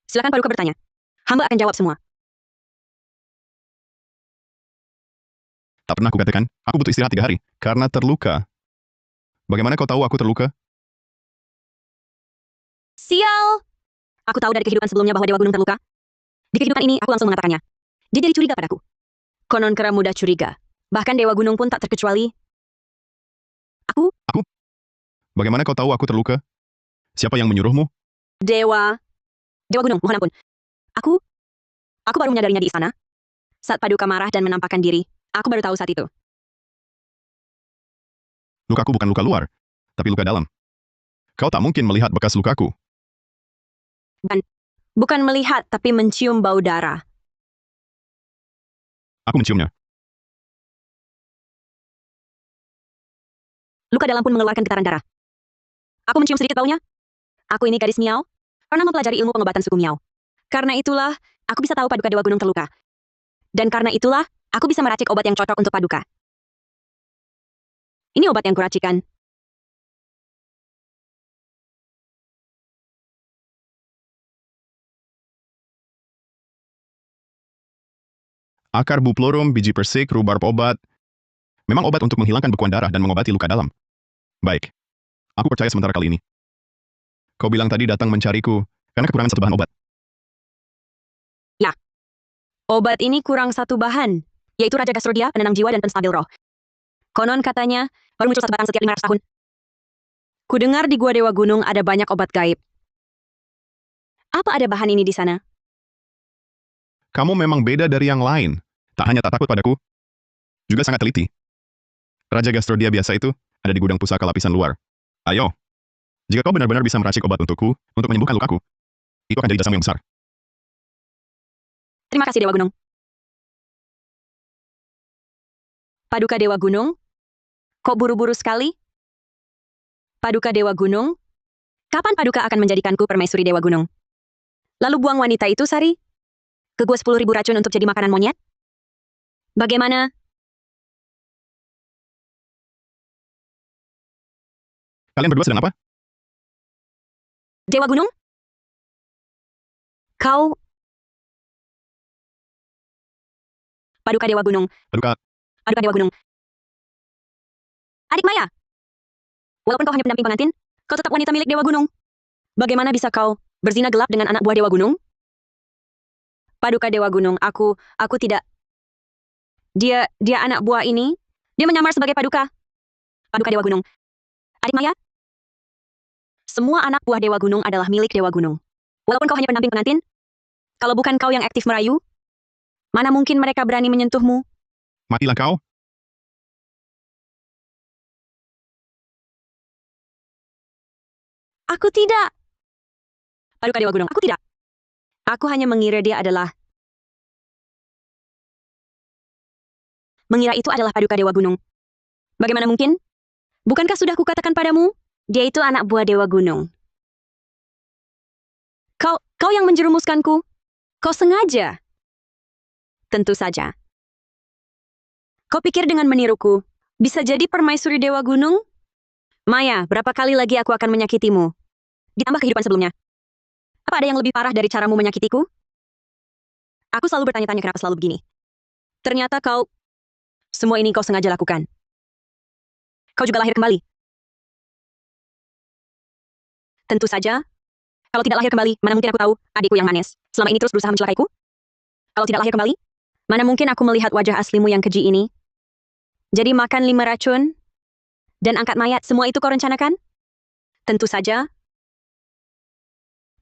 Silakan Paduka bertanya. Hamba akan jawab semua.
Tak pernah kukatakan, aku butuh istirahat 3 hari, karena terluka. Bagaimana kau tahu aku terluka?
Sial! Aku tahu dari kehidupan sebelumnya bahwa Dewa Gunung terluka. Di kehidupan ini, aku langsung mengatakannya. Dia jadi curiga padaku. Konon kera mudah curiga. Bahkan Dewa Gunung pun tak terkecuali.
Bagaimana kau tahu aku terluka? Siapa yang menyuruhmu?
Dewa Gunung, mohon ampun. Aku baru menyadarinya di istana. Saat Paduka marah dan menampakkan diri, aku baru tahu saat itu.
Lukaku bukan luka luar, tapi luka dalam. Kau tak mungkin melihat bekas lukaku.
Bukan melihat, tapi mencium bau darah.
Aku menciumnya.
Luka dalam pun mengeluarkan getaran darah. Aku mencium sedikit baunya. Aku ini gadis Miao, pernah mempelajari ilmu pengobatan suku Miao. Karena itulah, aku bisa tahu Paduka Dewa Gunung terluka. Dan karena itulah, aku bisa meracik obat yang cocok untuk Paduka. Ini obat yang kuracikan.
Akar buplorum, biji persik, rhubarb obat. Memang obat untuk menghilangkan bekuan darah dan mengobati luka dalam. Baik. Aku percaya sementara kali ini. Kau bilang tadi datang mencariku karena kekurangan satu bahan obat.
Obat ini kurang satu bahan, yaitu Raja Gastrodia, penenang jiwa dan penstabil roh. Konon katanya, baru muncul satu batang setiap 500 tahun. Kudengar di Gua Dewa Gunung ada banyak obat gaib. Apa ada bahan ini di sana?
Kamu memang beda dari yang lain. Tak hanya tak takut padaku, juga sangat teliti. Raja Gastrodia biasa itu ada di gudang pusaka lapisan luar. Ayo. Jika kau benar-benar bisa meracik obat untukku, untuk menyembuhkan lukaku, itu akan jadi jasamu yang besar.
Terima kasih Dewa Gunung. Paduka Dewa Gunung? Kok buru-buru sekali? Paduka Dewa Gunung? Kapan Paduka akan menjadikanku permaisuri Dewa Gunung? Lalu buang wanita itu, Sari? Ke gua 10.000 racun untuk jadi makanan monyet? Bagaimana?
Kalian berdua sedang apa?
Dewa Gunung? Kau? Paduka Dewa Gunung.
Paduka,
Paduka Dewa Gunung. Adik Maya. Walaupun kau hanya pendamping pengantin, kau tetap wanita milik Dewa Gunung. Bagaimana bisa kau berzina gelap dengan anak buah Dewa Gunung? Paduka Dewa Gunung, aku tidak. Dia anak buah ini. Dia menyamar sebagai Paduka. Paduka Dewa Gunung. Adik Maya. Semua anak buah Dewa Gunung adalah milik Dewa Gunung. Walaupun kau hanya pendamping pengantin, kalau bukan kau yang aktif merayu, mana mungkin mereka berani menyentuhmu?
matilah kau.
Aku tidak. Paduka Dewa Gunung, aku tidak. Aku hanya mengira dia adalah... Mengira itu adalah Paduka Dewa Gunung. Bagaimana mungkin? Bukankah sudah kukatakan padamu? Dia itu anak buah Dewa Gunung. Kau yang menjerumuskanku. Kau sengaja. Tentu saja. Kau pikir dengan meniruku, bisa jadi permaisuri Dewa Gunung? Maya, berapa kali lagi aku akan menyakitimu? Ditambah kehidupan sebelumnya. Apa ada yang lebih parah dari caramu menyakitiku? Aku selalu bertanya-tanya kenapa selalu begini. Ternyata kau... Semua ini kau sengaja lakukan. Kau juga lahir kembali. Tentu saja. Kalau tidak lahir kembali, mana mungkin aku tahu adikku yang manis selama ini terus berusaha mencelakaiku? Kalau tidak lahir kembali, mana mungkin aku melihat wajah aslimu yang keji ini? Jadi makan 5 racun dan angkat mayat, semua itu kau rencanakan? Tentu saja,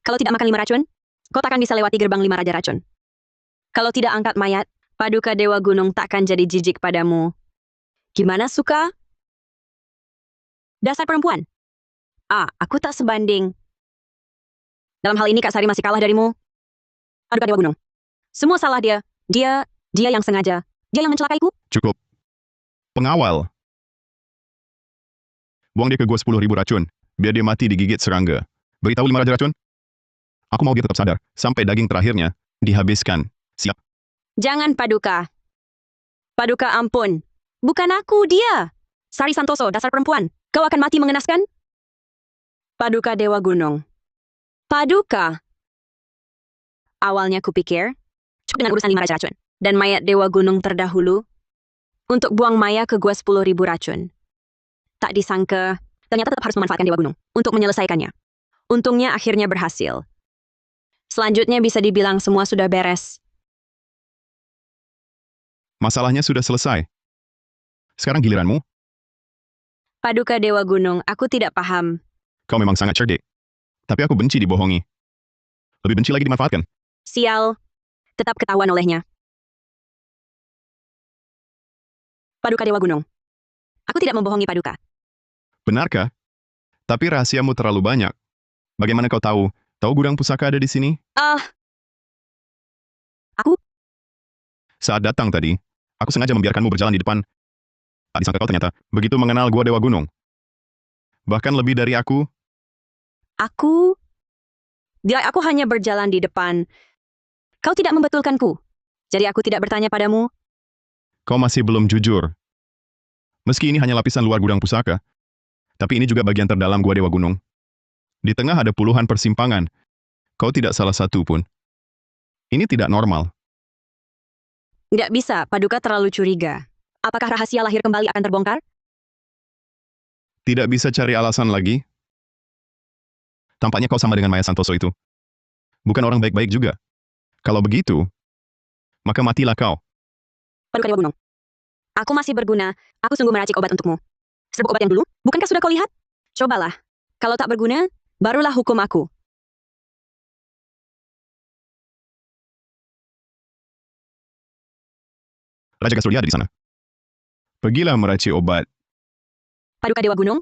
kalau tidak makan 5 racun, kau takkan bisa lewati gerbang 5 raja racun. Kalau tidak angkat mayat, Paduka Dewa Gunung takkan jadi jijik padamu. Gimana, suka? Dasar perempuan. Aku tak sebanding. Dalam hal ini Kak Sari masih kalah darimu. Paduka Dewa Gunung. Semua salah dia. Dia yang sengaja. Dia yang mencelakaiku.
Cukup. Pengawal. Buang dia ke gua 10.000 racun, biar dia mati digigit serangga. Beritahu 5 raja racun. Aku mau dia tetap sadar, sampai daging terakhirnya dihabiskan. Siap.
Jangan, Paduka. Paduka, ampun. Bukan aku, dia. Sari Santoso, dasar perempuan. Kau akan mati mengenaskan? Paduka Dewa Gunung. Paduka. Awalnya kupikir, cukup dengan urusan 5 raja racun. Dan mayat Dewa Gunung terdahulu, untuk buang Maya ke gua 10.000 racun. Tak disangka, ternyata tetap harus memanfaatkan Dewa Gunung untuk menyelesaikannya. Untungnya akhirnya berhasil. Selanjutnya bisa dibilang semua sudah beres.
Masalahnya sudah selesai. Sekarang giliranmu.
Paduka Dewa Gunung, aku tidak paham.
Kau memang sangat cerdik. Tapi aku benci dibohongi. Lebih benci lagi dimanfaatkan.
Sial, tetap ketahuan olehnya. Paduka Dewa Gunung. Aku tidak membohongi Paduka.
Benarkah? Tapi rahasiamu terlalu banyak. Bagaimana kau tahu? Tahu gudang pusaka ada di sini?
Aku?
Saat datang tadi, aku sengaja membiarkanmu berjalan di depan. Tak disangka kau ternyata begitu mengenal gua Dewa Gunung. Bahkan lebih dari aku.
Aku hanya berjalan di depan. Kau tidak membetulkanku. Jadi aku tidak bertanya padamu.
Kau masih belum jujur. Meski ini hanya lapisan luar gudang pusaka, tapi ini juga bagian terdalam gua Dewa Gunung. Di tengah ada puluhan persimpangan. Kau tidak salah satu pun. Ini tidak normal.
Tidak bisa, Paduka terlalu curiga. Apakah rahasia lahir kembali akan terbongkar?
Tidak bisa cari alasan lagi. Tampaknya kau sama dengan Maya Santoso itu. Bukan orang baik-baik juga. Kalau begitu, maka matilah kau.
Paduka Dewa Gunung. Aku masih berguna. Aku sungguh meracik obat untukmu. Serbuk obat yang dulu, bukankah sudah kau lihat? Cobalah. Kalau tak berguna, barulah hukum aku.
Raja Gastrodia ada di sana. Pergilah meracik obat.
Paduka Dewa Gunung.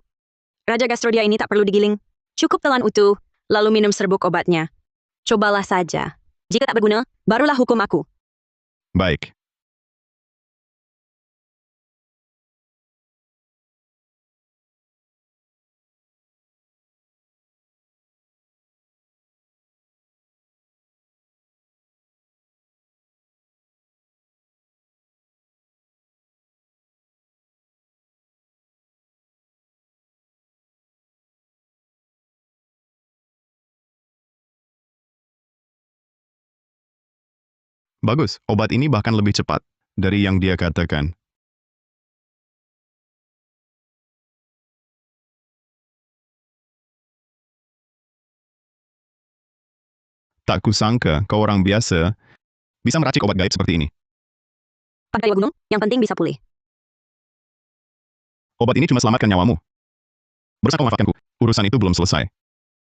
Raja Gastrodia ini tak perlu digiling. Cukup telan utuh, lalu minum serbuk obatnya. Cobalah saja. Jika tak berguna, barulah hukum aku.
Baik. Bagus, obat ini bahkan lebih cepat dari yang dia katakan. Tak kusangka kau orang biasa bisa meracik obat gaib seperti ini.
Paduka Dewa Gunung, yang penting bisa pulih.
Obat ini cuma selamatkan nyawamu. Berusaha kau memanfaatkanku. Urusan itu belum selesai.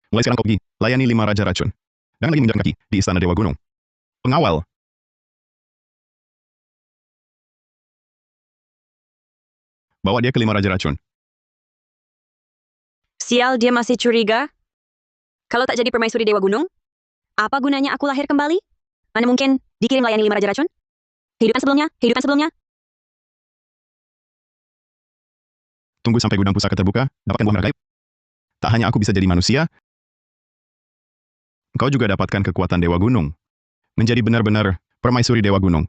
Mulai sekarang kau pergi, layani 5 raja racun. Jangan lagi menjalan kaki di Istana Dewa Gunung. Pengawal. Bawa dia ke 5 raja racun.
Sial, dia masih curiga. Kalau tak jadi permaisuri Dewa Gunung, apa gunanya aku lahir kembali? Mana mungkin dikirim layani 5 raja racun? Kehidupan sebelumnya.
Tunggu sampai gudang pusaka terbuka, dapatkan buah merah gaib. Tak hanya aku bisa jadi manusia, kau juga dapatkan kekuatan Dewa Gunung. Menjadi benar-benar permaisuri Dewa Gunung.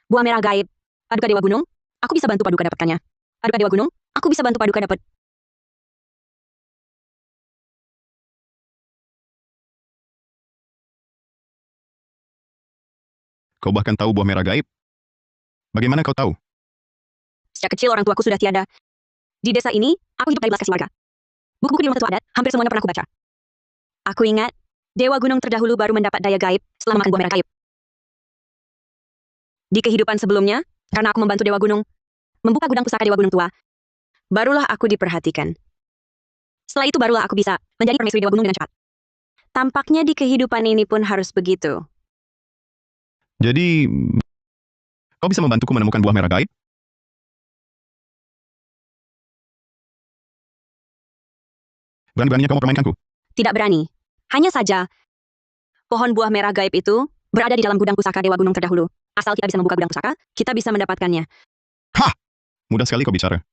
Buah merah gaib. Paduka Dewa Gunung, aku bisa bantu Paduka dapatkannya. Paduka Dewa Gunung, aku bisa bantu Paduka dapat.
Kau bahkan tahu buah merah gaib? Bagaimana kau tahu?
Sejak kecil orang tuaku sudah tiada. Di desa ini, aku hidup dari belas kasihan warga. Buku-buku di rumah tetua adat, hampir semuanya pernah aku baca. Aku ingat, Dewa Gunung terdahulu baru mendapat daya gaib setelah makan buah merah gaib. Di kehidupan sebelumnya, karena aku membantu Dewa Gunung, membuka gudang pusaka Dewa Gunung tua, barulah aku diperhatikan. Setelah itu barulah aku bisa menjadi permaisuri Dewa Gunung dengan cepat. Tampaknya di kehidupan ini pun harus begitu.
Jadi, kau bisa membantuku menemukan buah merah gaib? Berani-beraninya kau mempermainkanku.
Tidak berani. Hanya saja, pohon buah merah gaib itu berada di dalam gudang pusaka Dewa Gunung terdahulu. Asal kita bisa membuka gudang pusaka, kita bisa mendapatkannya.
Hah! Mudah sekali kau bicara.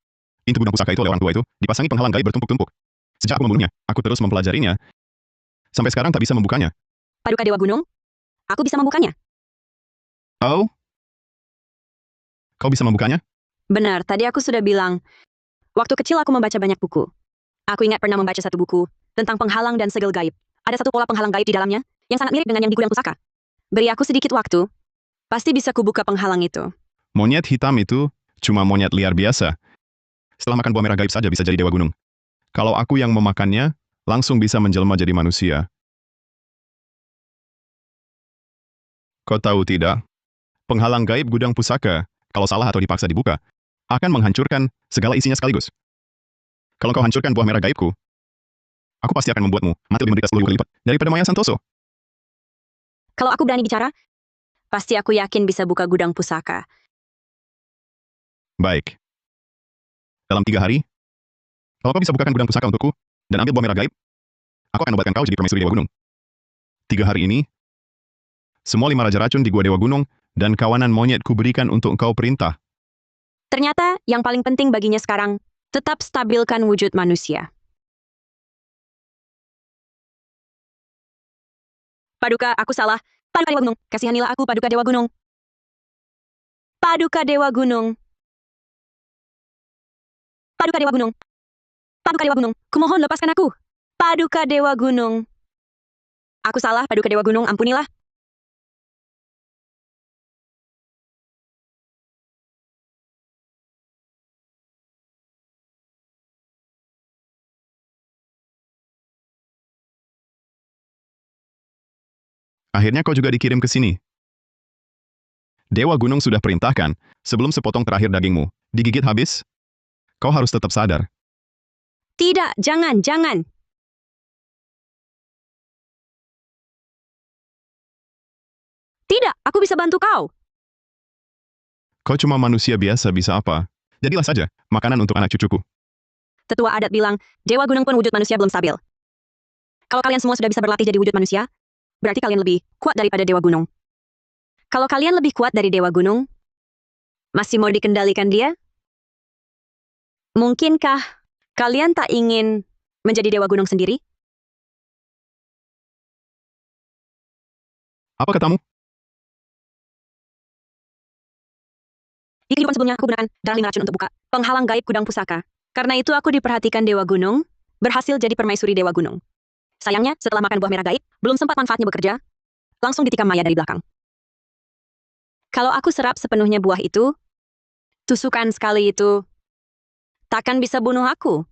Pintu gudang pusaka itu oleh orang tua itu dipasangi penghalang gaib bertumpuk-tumpuk. Sejak aku membunuhnya, aku terus mempelajarinya. Sampai sekarang tak bisa membukanya.
Paduka Dewa Gunung, aku bisa membukanya.
Oh? Kau bisa membukanya?
Benar, tadi aku sudah bilang. Waktu kecil aku membaca banyak buku. Aku ingat pernah membaca satu buku tentang penghalang dan segel gaib. Ada satu pola penghalang gaib di dalamnya yang sangat mirip dengan yang di gudang pusaka. Beri aku sedikit waktu, pasti bisa kubuka penghalang itu.
Monyet hitam itu cuma monyet liar biasa. Setelah makan buah merah gaib saja bisa jadi dewa gunung. Kalau aku yang memakannya, langsung bisa menjelma jadi manusia. Kau tahu tidak? Penghalang gaib gudang pusaka, kalau salah atau dipaksa dibuka, akan menghancurkan segala isinya sekaligus. Kalau kau hancurkan buah merah gaibku, aku pasti akan membuatmu mati lebih menderita 10 kali lipat daripada Maya Santoso.
Kalau aku berani bicara, pasti aku yakin bisa buka gudang pusaka.
Baik. Dalam 3 hari, kalau kau bisa bukakan gudang pusaka untukku, dan ambil buah merah gaib, aku akan nobatkan kau jadi permaisuri Dewa Gunung. 3 hari ini, semua 5 raja racun di Gua Dewa Gunung dan kawanan monyet kuberikan untuk engkau perintah.
Ternyata yang paling penting baginya sekarang, tetap stabilkan wujud manusia. Paduka, aku salah. Paduka Dewa Gunung, kasihanilah aku Paduka Dewa Gunung. Paduka Dewa Gunung. Paduka Dewa Gunung. Paduka Dewa Gunung, kumohon lepaskan aku. Paduka Dewa Gunung. Aku salah, Paduka Dewa Gunung, ampunilah.
Akhirnya kau juga dikirim ke sini. Dewa Gunung sudah perintahkan, sebelum sepotong terakhir dagingmu digigit habis, kau harus tetap sadar.
Tidak, jangan, jangan. Tidak, aku bisa bantu kau.
Kau cuma manusia biasa, bisa apa? Jadilah saja makanan untuk anak cucuku.
Tetua adat bilang, Dewa Gunung pun wujud manusia belum stabil. Kalau kalian semua sudah bisa berlatih jadi wujud manusia, berarti kalian lebih kuat daripada Dewa Gunung. Kalau kalian lebih kuat dari Dewa Gunung, masih mau dikendalikan dia? Mungkinkah kalian tak ingin menjadi Dewa Gunung sendiri?
Apa katamu?
Di kehidupan sebelumnya, aku gunakan darah 5 racun untuk buka penghalang gaib gudang pusaka. Karena itu aku diperhatikan Dewa Gunung, berhasil jadi permaisuri Dewa Gunung. Sayangnya, setelah makan buah merah gaib, belum sempat manfaatnya bekerja, langsung ditikam Maya dari belakang. Kalau aku serap sepenuhnya buah itu, tusukan sekali itu takkan bisa bunuh aku.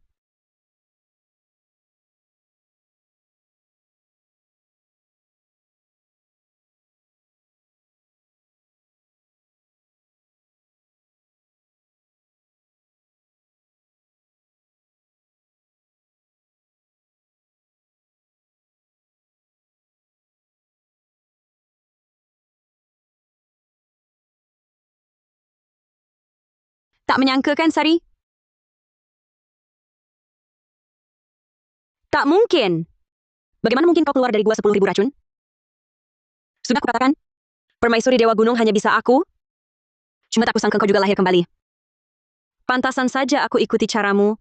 Tak menyangka kan, Sari? Tak mungkin. Bagaimana mungkin kau keluar dari gua 10.000 racun? Sudah kukatakan, permaisuri Dewa Gunung hanya bisa aku. Cuma tak kusangka kau juga lahir kembali. Pantasan saja aku ikuti caramu,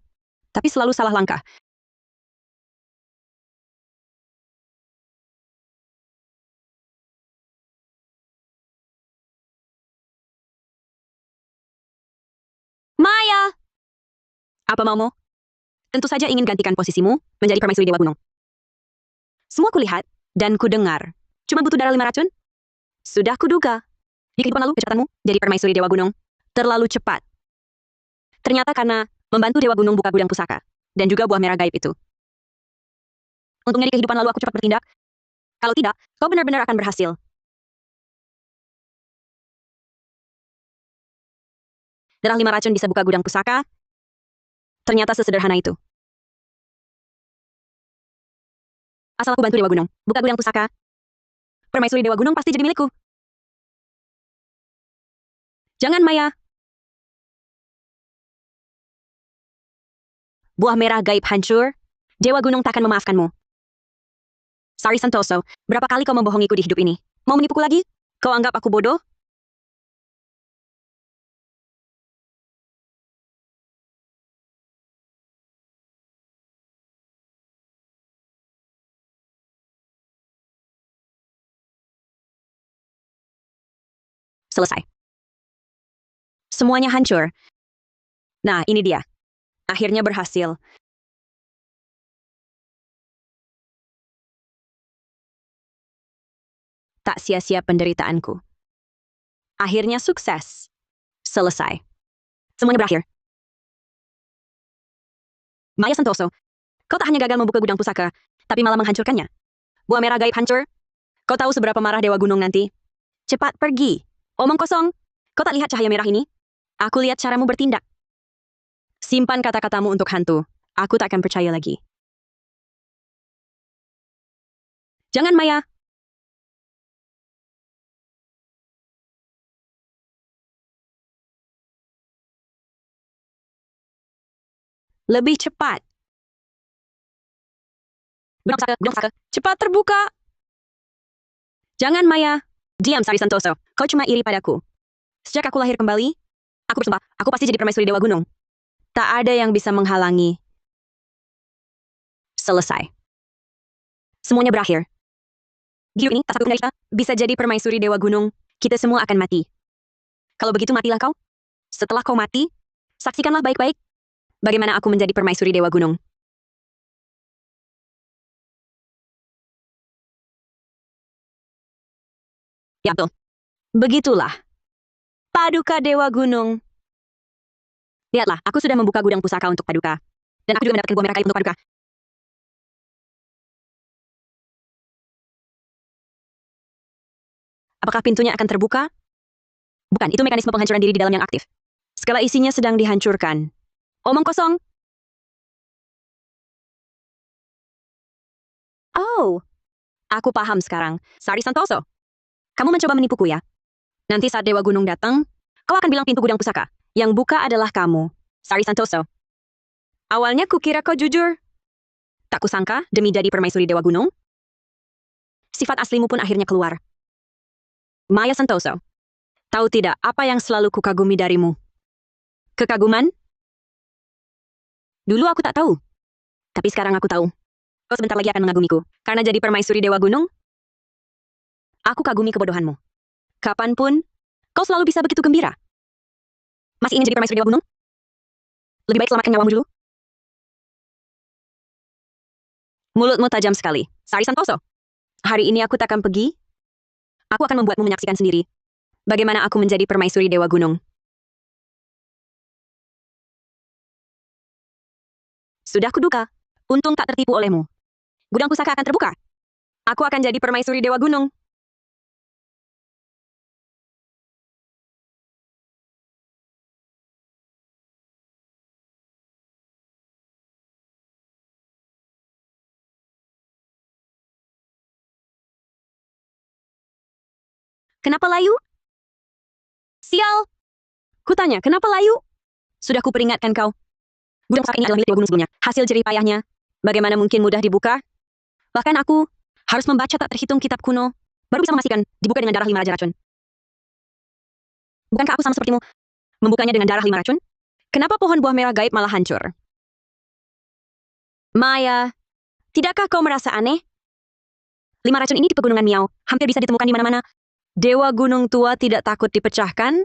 tapi selalu salah langkah. Maya! Apa maumu? Tentu saja ingin gantikan posisimu menjadi permaisuri Dewa Gunung. Semua kulihat dan kudengar. Cuma butuh darah 5 racun? Sudah kuduga. Di kehidupan lalu, kecepatanmu jadi permaisuri Dewa Gunung terlalu cepat. Ternyata karena membantu Dewa Gunung buka gudang pusaka, dan juga buah merah gaib itu. Untungnya di kehidupan lalu aku cepat bertindak. Kalau tidak, kau benar-benar akan berhasil. Darah 5 racun bisa buka gudang pusaka. Ternyata sesederhana itu. Asal aku bantu Dewa Gunung, buka gudang pusaka. Permaisuri Dewa Gunung pasti jadi milikku. Jangan, Maya. Buah merah gaib hancur. Dewa Gunung takkan memaafkanmu. Sari Santoso, berapa kali kau membohongiku di hidup ini? Mau menipuku lagi? Kau anggap aku bodoh? Selesai. Semuanya hancur. Nah, ini dia. Akhirnya berhasil. Tak sia-sia penderitaanku. Akhirnya sukses. Selesai. Semuanya berakhir. Maya Santoso, kau tak hanya gagal membuka gudang pusaka, tapi malah menghancurkannya. Buah merah gaib hancur. Kau tahu seberapa marah Dewa Gunung nanti? Cepat pergi. Omong kosong. Kau tak lihat cahaya merah ini? Aku lihat caramu bertindak. Simpan kata-katamu untuk hantu. Aku tak akan percaya lagi. Jangan, Maya. Lebih cepat. Gudang pusaka. Cepat terbuka. Jangan, Maya. Diam, Sari Santoso. Kau cuma iri padaku. Sejak aku lahir kembali, aku bersumpah, aku pasti jadi permaisuri Dewa Gunung. Tak ada yang bisa menghalangi. Selesai. Semuanya berakhir. Di ini, tak satu dari kita bisa jadi permaisuri Dewa Gunung. Kita semua akan mati. Kalau begitu matilah kau. Setelah kau mati, saksikanlah baik-baik bagaimana aku menjadi permaisuri Dewa Gunung. Ya betul. Begitulah. Paduka Dewa Gunung. Lihatlah, aku sudah membuka gudang pusaka untuk Paduka. Dan aku juga mendapatkan buah merah gaib untuk Paduka. Apakah pintunya akan terbuka? Bukan, itu mekanisme penghancuran diri di dalam yang aktif. Segala isinya sedang dihancurkan. Omong kosong. Oh, aku paham sekarang. Sari Santoso, kamu mencoba menipuku ya? Nanti saat Dewa Gunung datang, kau akan bilang pintu gudang pusaka. Yang buka adalah kamu, Sari Santoso. Awalnya kukira kau jujur. Tak kusangka, demi jadi permaisuri Dewa Gunung, sifat aslimu pun akhirnya keluar. Maya Santoso, tahu tidak apa yang selalu kukagumi darimu? Kekaguman? Dulu aku tak tahu. Tapi sekarang aku tahu. Kau sebentar lagi akan mengagumiku. Karena jadi permaisuri Dewa Gunung, aku kagumi kebodohanmu. Kapanpun, kau selalu bisa begitu gembira. Masih ingin jadi permaisuri Dewa Gunung? Lebih baik selamatkan nyawamu dulu. Mulutmu tajam sekali. Sari Santoso. Hari ini aku takkan pergi. Aku akan membuatmu menyaksikan sendiri. Bagaimana aku menjadi permaisuri Dewa Gunung. Sudah kuduga. Untung tak tertipu olehmu. Gudang pusaka akan terbuka. Aku akan jadi permaisuri Dewa Gunung. Kenapa layu? Sial. Kutanya, kenapa layu? Sudah kuperingatkan kau. Gudang pusaka ini adalah milik Dewa Gunung sebelumnya. Hasil jerih payahnya. Bagaimana mungkin mudah dibuka? Bahkan aku harus membaca tak terhitung kitab kuno. Baru bisa memastikan dibuka dengan darah 5 raja racun. Bukankah aku sama sepertimu? Membukanya dengan darah 5 racun? Kenapa pohon buah merah gaib malah hancur? Maya, tidakkah kau merasa aneh? 5 racun ini di pegunungan Miao, hampir bisa ditemukan di mana-mana. Dewa Gunung Tua tidak takut dipecahkan?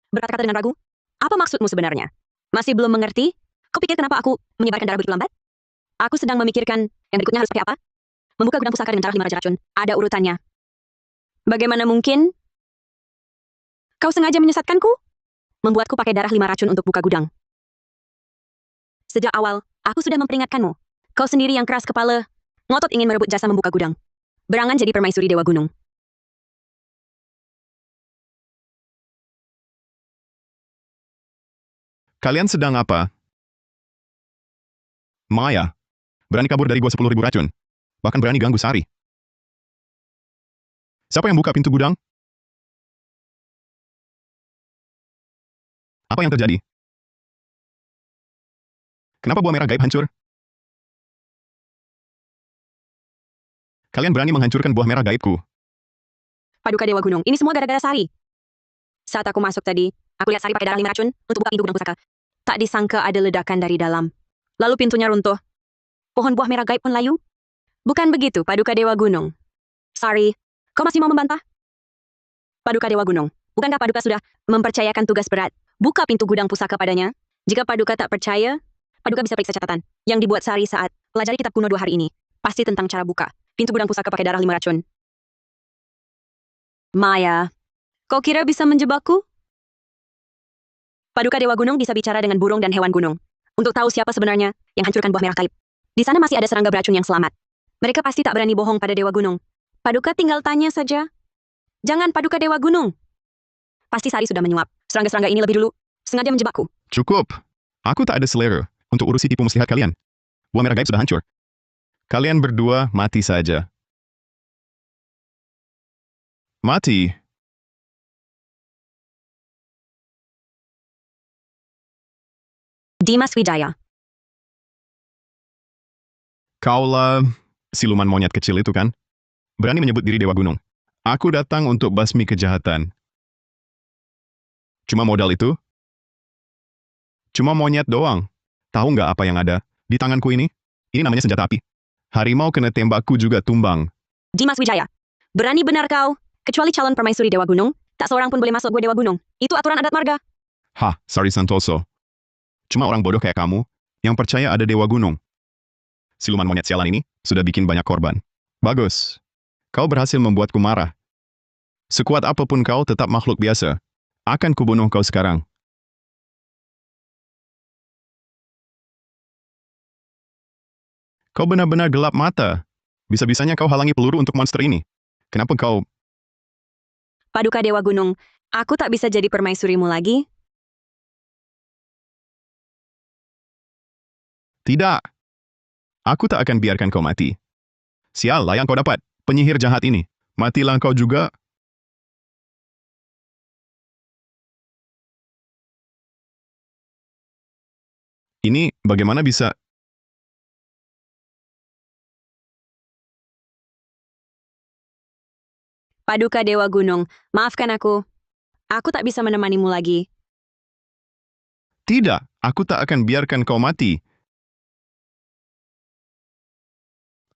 Berkata-kata dengan ragu? Apa maksudmu sebenarnya? Masih belum mengerti? Kau pikir kenapa aku menyebarkan darah begitu lambat? Aku sedang memikirkan yang berikutnya harus pakai apa? Membuka gudang pusaka dengan darah 5 raja racun. Ada urutannya. Bagaimana mungkin? Kau sengaja menyesatkanku? Membuatku pakai darah 5 racun untuk buka gudang. Sejak awal, aku sudah memperingatkanmu. Kau sendiri yang keras kepala, ngotot ingin merebut jasa membuka gudang. Berangan jadi permaisuri Dewa Gunung.
Kalian sedang apa? Maya, Berani kabur dari gua 10.000 racun. Bahkan berani ganggu Sari. Siapa yang buka pintu gudang? Apa yang terjadi? Kenapa buah merah gaib hancur? Kalian berani menghancurkan buah merah gaibku.
Paduka Dewa Gunung, ini semua gara-gara Sari. Saat aku masuk tadi, aku lihat Sari pakai darah 5 racun untuk buka pintu gudang pusaka. Tak disangka ada ledakan dari dalam. Lalu pintunya runtuh. Pohon buah merah gaib pun layu. Bukan begitu, Paduka Dewa Gunung. Sari, kau masih mau membantah? Paduka Dewa Gunung, bukankah Paduka sudah mempercayakan tugas berat? Buka pintu gudang pusaka padanya. Jika Paduka tak percaya, Paduka bisa periksa catatan yang dibuat Sari saat pelajari kitab kuno 2 hari ini. Pasti tentang cara buka pintu gudang pusaka pakai darah 5 racun. Maya, kau kira bisa menjebakku? Paduka Dewa Gunung bisa bicara dengan burung dan hewan gunung untuk tahu siapa sebenarnya yang hancurkan buah merah gaib. Di sana masih ada serangga beracun yang selamat. Mereka pasti tak berani bohong pada Dewa Gunung. Paduka tinggal tanya saja. Jangan, Paduka Dewa Gunung. Pasti Sari sudah menyuap. Serangga-serangga ini lebih dulu sengaja menjebakku.
Cukup. Aku tak ada selera untuk urusi tipu muslihat kalian. Buah merah gaib sudah hancur. Kalian berdua mati saja. Mati.
Dimas Wijaya.
Kaulah siluman monyet kecil itu kan? Berani menyebut diri Dewa Gunung. Aku datang untuk basmi kejahatan. Cuma modal itu? Cuma monyet doang. Tahu nggak apa yang ada di tanganku ini? Ini namanya senjata api. Harimau kena tembakku juga tumbang.
Dimas Wijaya. Berani benar kau. Kecuali calon permaisuri Dewa Gunung, tak seorang pun boleh masuk gua Dewa Gunung. Itu aturan adat marga.
Hah, Sari Santoso. Cuma orang bodoh kayak kamu yang percaya ada Dewa Gunung. Siluman monyet sialan ini sudah bikin banyak korban. Bagus. Kau berhasil membuatku marah. Sekuat apapun kau tetap makhluk biasa. Akan kubunuh kau sekarang. Kau benar-benar gelap mata. Bisa-bisanya kau halangi peluru untuk monster ini. Kenapa kau...
Paduka Dewa Gunung, aku tak bisa jadi permaisurimu lagi.
Tidak. Aku tak akan biarkan kau mati. Sial lah yang kau dapat, penyihir jahat ini. Matilah kau juga. Ini bagaimana bisa...
Paduka Dewa Gunung, maafkan aku. Aku tak bisa menemanimu lagi.
Tidak, aku tak akan biarkan kau mati.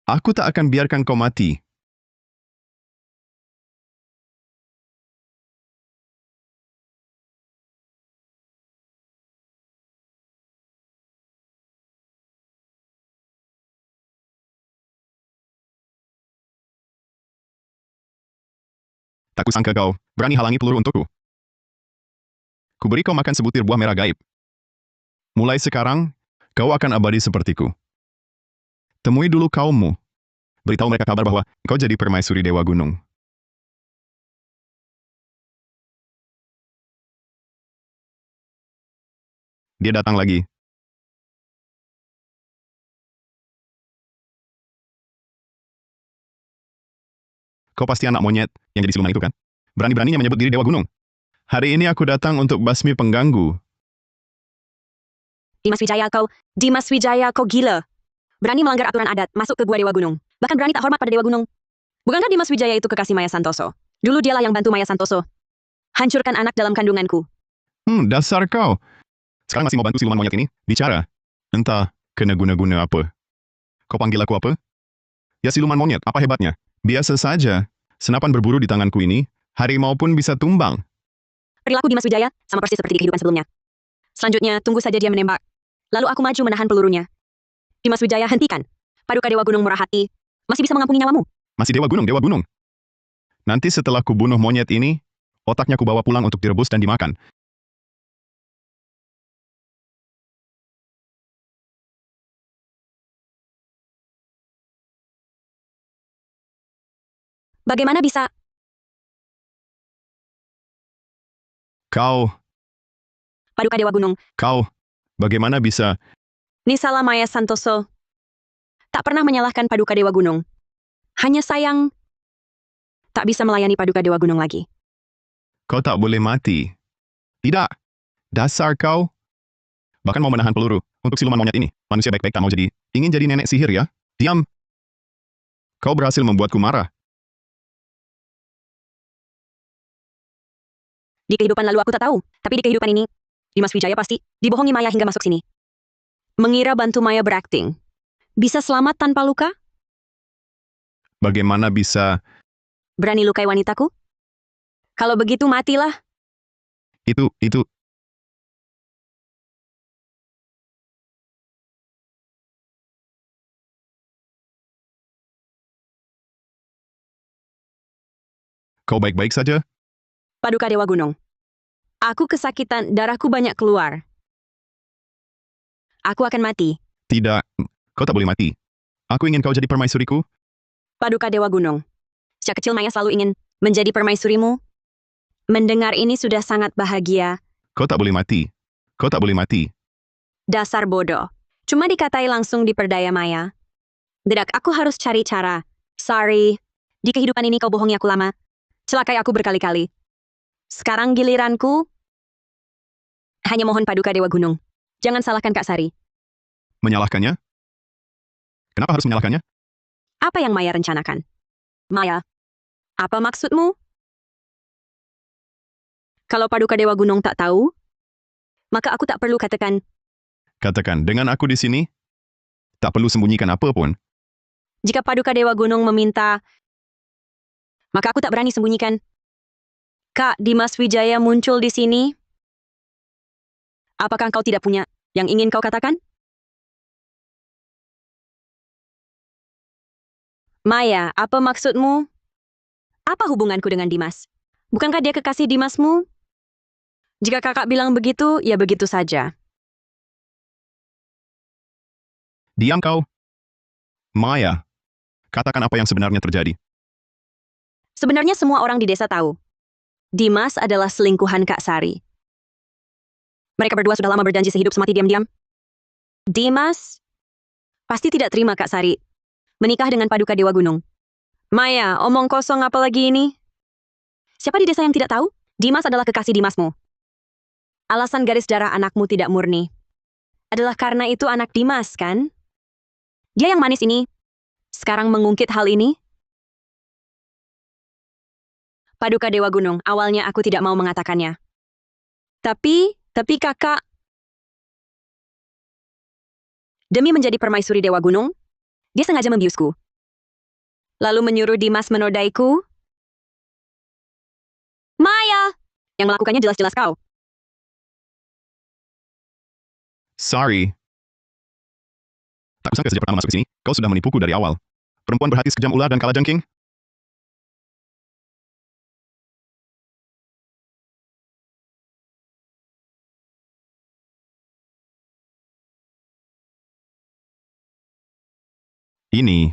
Aku tak akan biarkan kau mati. Tak kusangka kau berani halangi peluru untukku. Kuberi kau makan sebutir buah merah gaib. Mulai sekarang, kau akan abadi sepertiku. Temui dulu kaummu. Beritahu mereka kabar bahwa kau jadi permaisuri Dewa Gunung. Dia datang lagi. Kau pasti anak monyet yang jadi siluman itu kan? Berani-beraninya menyebut diri Dewa Gunung. Hari ini aku datang untuk basmi pengganggu.
Dimas Wijaya kau gila. Berani melanggar aturan adat, masuk ke gua Dewa Gunung. Bahkan berani tak hormat pada Dewa Gunung. Bukankah Dimas Wijaya itu kekasih Maya Santoso? Dulu dialah yang bantu Maya Santoso. Hancurkan anak dalam kandunganku.
Dasar kau. Sekarang masih mau bantu siluman monyet ini? Bicara. Entah, kena guna-guna apa. Kau panggil aku apa? Ya siluman monyet, apa hebatnya? Biasa saja. Senapan berburu di tanganku ini, harimau pun bisa tumbang.
Perilaku Dimas Wijaya sama persis seperti di kehidupan sebelumnya. Selanjutnya, tunggu saja dia menembak. Lalu aku maju menahan pelurunya. Dimas Wijaya, hentikan. Paduka Dewa Gunung murah hati. Masih bisa mengampuni nyawamu.
Masih Dewa Gunung, Dewa Gunung. Nanti setelah kubunuh monyet ini, otaknya kubawa pulang untuk direbus dan dimakan.
Bagaimana bisa?
Kau,
Paduka Dewa Gunung,
bagaimana bisa...
Nisala Maya Santoso. Tak pernah menyalahkan Paduka Dewa Gunung. Hanya sayang, tak bisa melayani Paduka Dewa Gunung lagi.
Kau tak boleh mati. Tidak. Dasar kau. Bahkan mau menahan peluru untuk siluman monyet ini. Manusia baik-baik tak mau jadi. Ingin jadi nenek sihir ya? Diam. Kau berhasil membuatku marah.
Di kehidupan lalu aku tak tahu, tapi di kehidupan ini, Dimas Wijaya pasti dibohongi Maya hingga masuk sini. Mengira bantu Maya berakting. Bisa selamat tanpa luka?
Bagaimana bisa...
Berani lukai wanitaku? Kalau begitu matilah.
Itu... Kau baik-baik saja?
Paduka Dewa Gunung. Aku kesakitan, darahku banyak keluar. Aku akan mati.
Tidak. Kau tak boleh mati. Aku ingin kau jadi permaisuriku.
Paduka Dewa Gunung. Sejak kecil Maya selalu ingin menjadi permaisurimu. Mendengar ini sudah sangat bahagia.
Kau tak boleh mati. Kau tak boleh mati.
Dasar bodoh. Cuma dikatai langsung diperdaya Maya. Tidak, aku harus cari cara. Sorry. Di kehidupan ini kau bohongi aku lama. Celakai aku berkali-kali. Sekarang giliranku. Hanya mohon Paduka Dewa Gunung. Jangan salahkan Kak Sari.
Menyalahkannya? Kenapa harus menyalahkannya?
Apa yang Maya rencanakan? Maya, apa maksudmu? Kalau Paduka Dewa Gunung tak tahu, maka aku tak perlu katakan.
Katakan, dengan aku di sini, tak perlu sembunyikan apa pun.
Jika Paduka Dewa Gunung meminta, maka aku tak berani sembunyikan. Kak, Dimas Wijaya muncul di sini. Apakah kau tidak punya yang ingin kau katakan? Maya, apa maksudmu? Apa hubunganku dengan Dimas? Bukankah dia kekasih Dimasmu? Jika kakak bilang begitu, ya begitu saja.
Diam kau. Maya, katakan apa yang sebenarnya terjadi.
Sebenarnya semua orang di desa tahu. Dimas adalah selingkuhan Kak Sari. Mereka berdua sudah lama berjanji sehidup semati diam-diam. Dimas pasti tidak terima Kak Sari menikah dengan Paduka Dewa Gunung. Maya, omong kosong apa lagi ini? Siapa di desa yang tidak tahu? Dimas adalah kekasih Dimasmu. Alasan garis darah anakmu tidak murni adalah karena itu anak Dimas, kan? Dia yang manis ini sekarang mengungkit hal ini? Paduka Dewa Gunung, awalnya aku tidak mau mengatakannya. Tapi kakak, demi menjadi permaisuri Dewa Gunung, dia sengaja membiusku. Lalu menyuruh Dimas menodaiku. Maya! Yang melakukannya jelas-jelas kau.
Sorry. Tak usah sejak pertama masuk sini, kau sudah menipuku dari awal. Perempuan berhati sekejam ular dan kalajengking. Ini,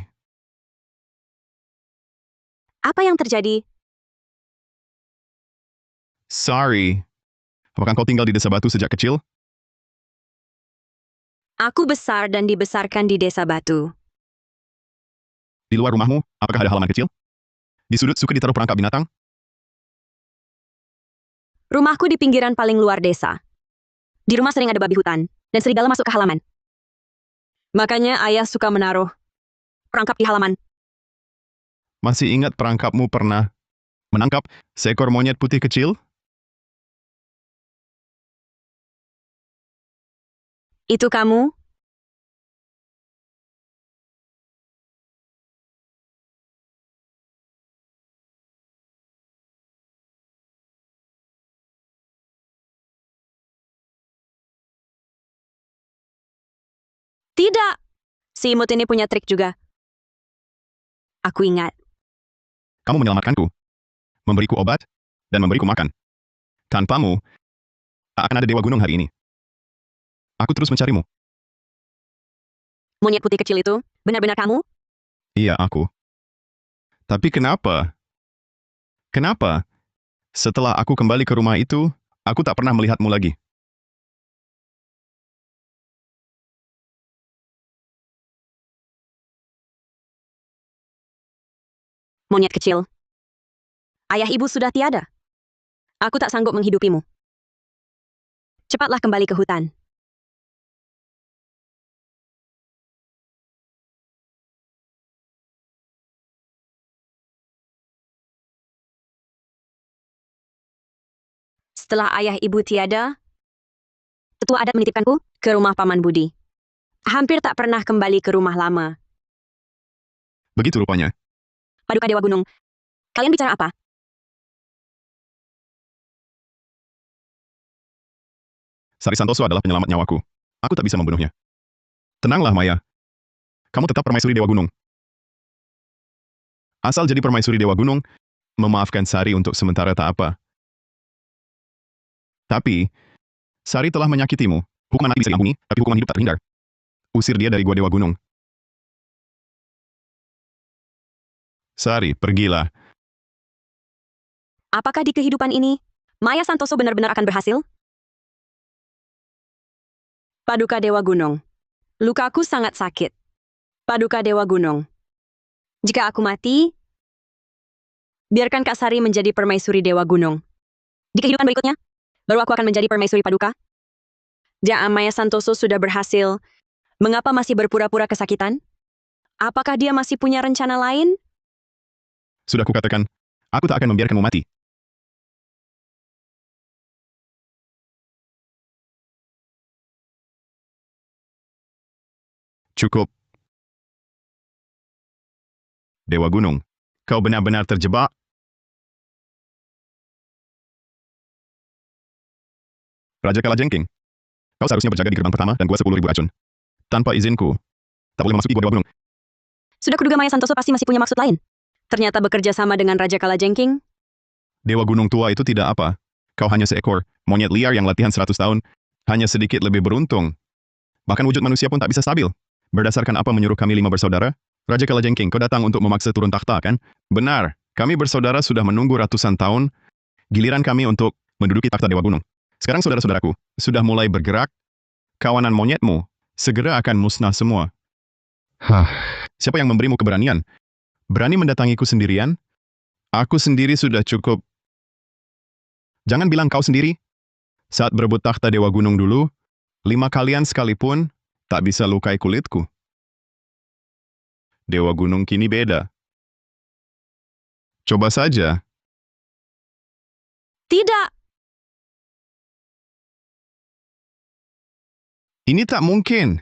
Apa yang terjadi?
sorry. Apakah kau tinggal di desa batu sejak kecil?
Aku besar dan dibesarkan di Desa Batu.
Di luar rumahmu, apakah ada halaman kecil? Di sudut suka ditaruh perangkap binatang?
Rumahku di pinggiran paling luar desa. Di rumah sering ada babi hutan, dan serigala masuk ke halaman. Makanya ayah suka menaruh perangkap di halaman.
Masih ingat perangkapmu pernah menangkap seekor monyet putih kecil?
Itu kamu? Tidak. Si imut ini punya trik juga. Aku ingat.
Kamu menyelamatkanku, memberiku obat, dan memberiku makan. Tanpamu, tak akan ada Dewa Gunung hari ini. Aku terus mencarimu.
Monyet putih kecil itu, benar-benar kamu?
Iya, aku. Tapi kenapa? Kenapa? Setelah aku kembali ke rumah itu, aku tak pernah melihatmu lagi.
Monyet kecil. Ayah ibu sudah tiada. Aku tak sanggup menghidupimu. Cepatlah kembali ke hutan. Setelah ayah ibu tiada, tetua adat menitipkanku ke rumah Paman Budi. Hampir tak pernah kembali ke rumah lama.
Begitu rupanya.
Paduka Dewa Gunung, kalian bicara apa?
Sari Santoso adalah penyelamat nyawaku. Aku tak bisa membunuhnya. Tenanglah, Maya. Kamu tetap permaisuri Dewa Gunung. Asal jadi permaisuri Dewa Gunung, memaafkan Sari untuk sementara tak apa. Tapi, Sari telah menyakitimu. Hukuman mati bisa diampuni, tapi hukuman hidup tak terhindar. Usir dia dari Gua Dewa Gunung. Sari, pergilah.
Apakah di kehidupan ini, Maya Santoso benar-benar akan berhasil? Paduka Dewa Gunung, lukaku sangat sakit. Paduka Dewa Gunung, jika aku mati, biarkan Kak Sari menjadi permaisuri Dewa Gunung. Di kehidupan berikutnya, baru aku akan menjadi permaisuri Paduka. Jika Maya Santoso sudah berhasil, mengapa masih berpura-pura kesakitan? Apakah dia masih punya rencana lain?
Sudah kukatakan, aku tak akan membiarkanmu mati. Cukup. Dewa Gunung, kau benar-benar terjebak. Raja Kalajengking, kau seharusnya berjaga di gerbang pertama dan gua 10.000 racun. Tanpa izinku, tak boleh memasuki Gua Dewa Gunung.
Sudah kuduga Maya Santoso pasti masih punya maksud lain. Ternyata bekerja sama dengan Raja Kalajengking.
Dewa Gunung tua itu tidak apa. Kau hanya seekor monyet liar yang latihan 100 tahun, hanya sedikit lebih beruntung. Bahkan wujud manusia pun tak bisa stabil. Berdasarkan apa menyuruh kami 5 bersaudara? Raja Kalajengking, kau datang untuk memaksa turun takhta, kan? Benar, kami bersaudara sudah menunggu ratusan tahun, giliran kami untuk menduduki takhta Dewa Gunung. Sekarang saudara-saudaraku sudah mulai bergerak, kawanan monyetmu segera akan musnah semua. Siapa yang memberimu keberanian? Berani mendatangiku sendirian? Aku sendiri sudah cukup. Jangan bilang kau sendiri. Saat berebut takhta Dewa Gunung dulu, 5 kalian sekalipun tak bisa lukai kulitku. Dewa Gunung kini beda. Coba saja.
Tidak,
Ini tak mungkin.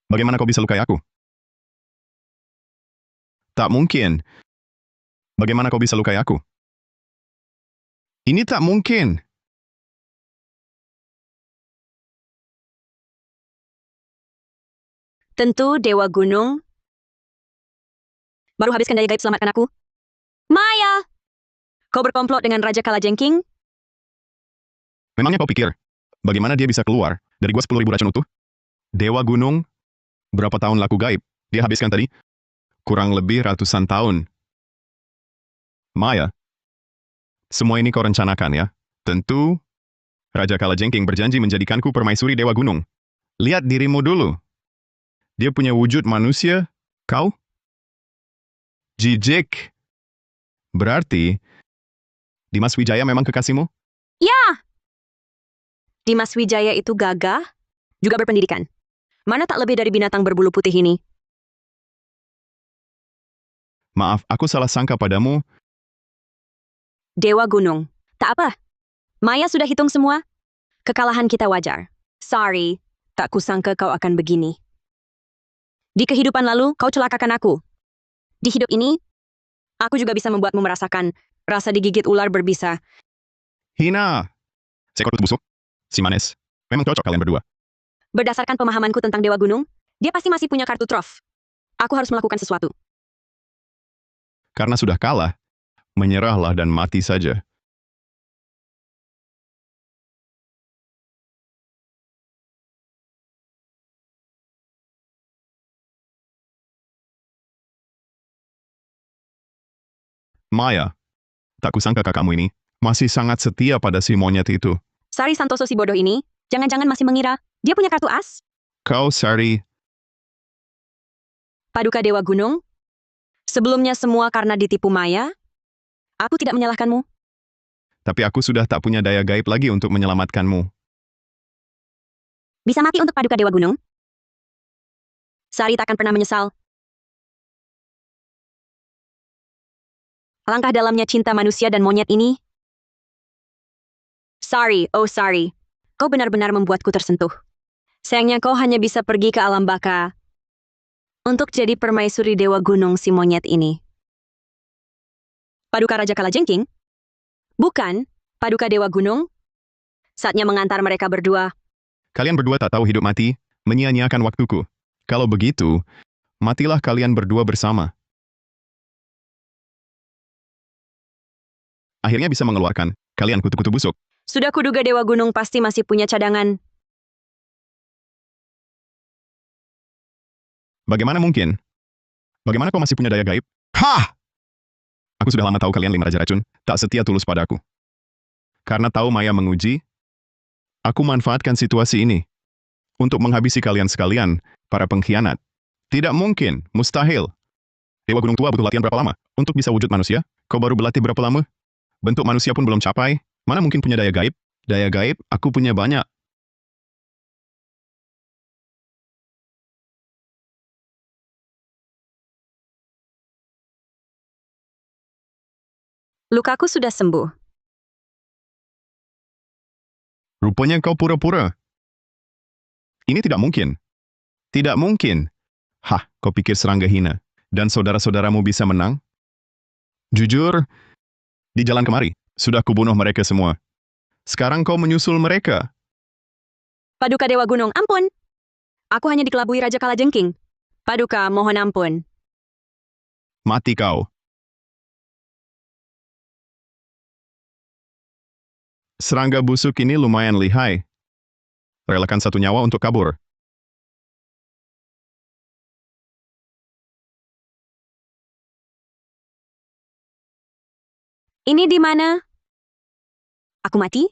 Bagaimana kau bisa lukai aku? Tak mungkin. Bagaimana kau bisa lukai aku? Ini tak mungkin.
tentu Dewa Gunung. Baru habiskan daya gaib selamatkan aku. Maya! Kau berkomplot dengan Raja Kalajengking?
Memangnya kau pikir, bagaimana dia bisa keluar dari gua 10.000 racun utuh? Dewa Gunung, berapa tahun laku gaib dia habiskan tadi? Kurang lebih ratusan tahun. Maya, semua ini kau rencanakan ya? Tentu, Raja Kalajengking berjanji menjadikanku permaisuri Dewa Gunung. Lihat dirimu dulu. Dia punya wujud manusia, kau? Jijik. Berarti, Dimas Wijaya memang kekasihmu?
Ya! Dimas Wijaya itu gagah, juga berpendidikan. Mana tak lebih dari binatang berbulu putih ini?
Maaf, aku salah sangka padamu.
Dewa Gunung. Tak apa. Maya sudah hitung semua. Kekalahan kita wajar. Sorry, tak kusangka kau akan begini. Di kehidupan lalu, kau celakakan aku. Di hidup ini, aku juga bisa membuatmu merasakan rasa digigit ular berbisa.
Hina. Seekor busuk. Si manis. Memang cocok kalian berdua.
Berdasarkan pemahamanku tentang Dewa Gunung, dia pasti masih punya kartu trof. Aku harus melakukan sesuatu.
Karena sudah kalah, menyerahlah dan mati saja. Maya, tak kusangka kakakmu ini masih sangat setia pada si monyet itu.
Sari Santoso si bodoh ini, jangan-jangan masih mengira dia punya kartu as?
Kau, Sari,
Paduka Dewa Gunung? Sebelumnya semua karena ditipu Maya. Aku tidak menyalahkanmu.
Tapi aku sudah tak punya daya gaib lagi untuk menyelamatkanmu.
Bisa mati untuk Paduka Dewa Gunung? Sari takkan pernah menyesal. Alangkah dalamnya cinta manusia dan monyet ini. Sari, oh Sari. Kau benar-benar membuatku tersentuh. Sayangnya kau hanya bisa pergi ke alam baka untuk jadi permaisuri Dewa Gunung si monyet ini. Paduka Raja Kalajengking? Bukan, Paduka Dewa Gunung. Saatnya mengantar mereka berdua.
Kalian berdua tak tahu hidup mati, menyia-nyiakan waktuku. Kalau begitu, matilah kalian berdua bersama. Akhirnya bisa mengeluarkan kalian kutu-kutu busuk.
Sudah kuduga Dewa Gunung pasti masih punya cadangan.
Bagaimana mungkin? Bagaimana kau masih punya daya gaib? Hah! Aku sudah lama tahu kalian 5 Raja Racun, tak setia tulus padaku. Karena tahu Maya menguji, aku manfaatkan situasi ini untuk menghabisi kalian sekalian, para pengkhianat. Tidak mungkin, mustahil. Dewa Gunung Tua butuh latihan berapa lama untuk bisa wujud manusia? Kau baru berlatih berapa lama? Bentuk manusia pun belum capai. Mana mungkin punya daya gaib? Daya gaib, aku punya banyak.
Lukaku sudah sembuh.
Rupanya kau pura-pura. Ini tidak mungkin. Tidak mungkin. Hah, kau pikir serangga hina dan saudara-saudaramu bisa menang? Jujur, di jalan kemari, sudah kubunuh mereka semua. Sekarang kau menyusul mereka.
Paduka Dewa Gunung, ampun. Aku hanya dikelabui Raja Kalajengking. Paduka, mohon ampun.
Mati kau. Serangga busuk ini lumayan lihai. Relakan satu nyawa untuk kabur.
Ini di mana? Aku mati?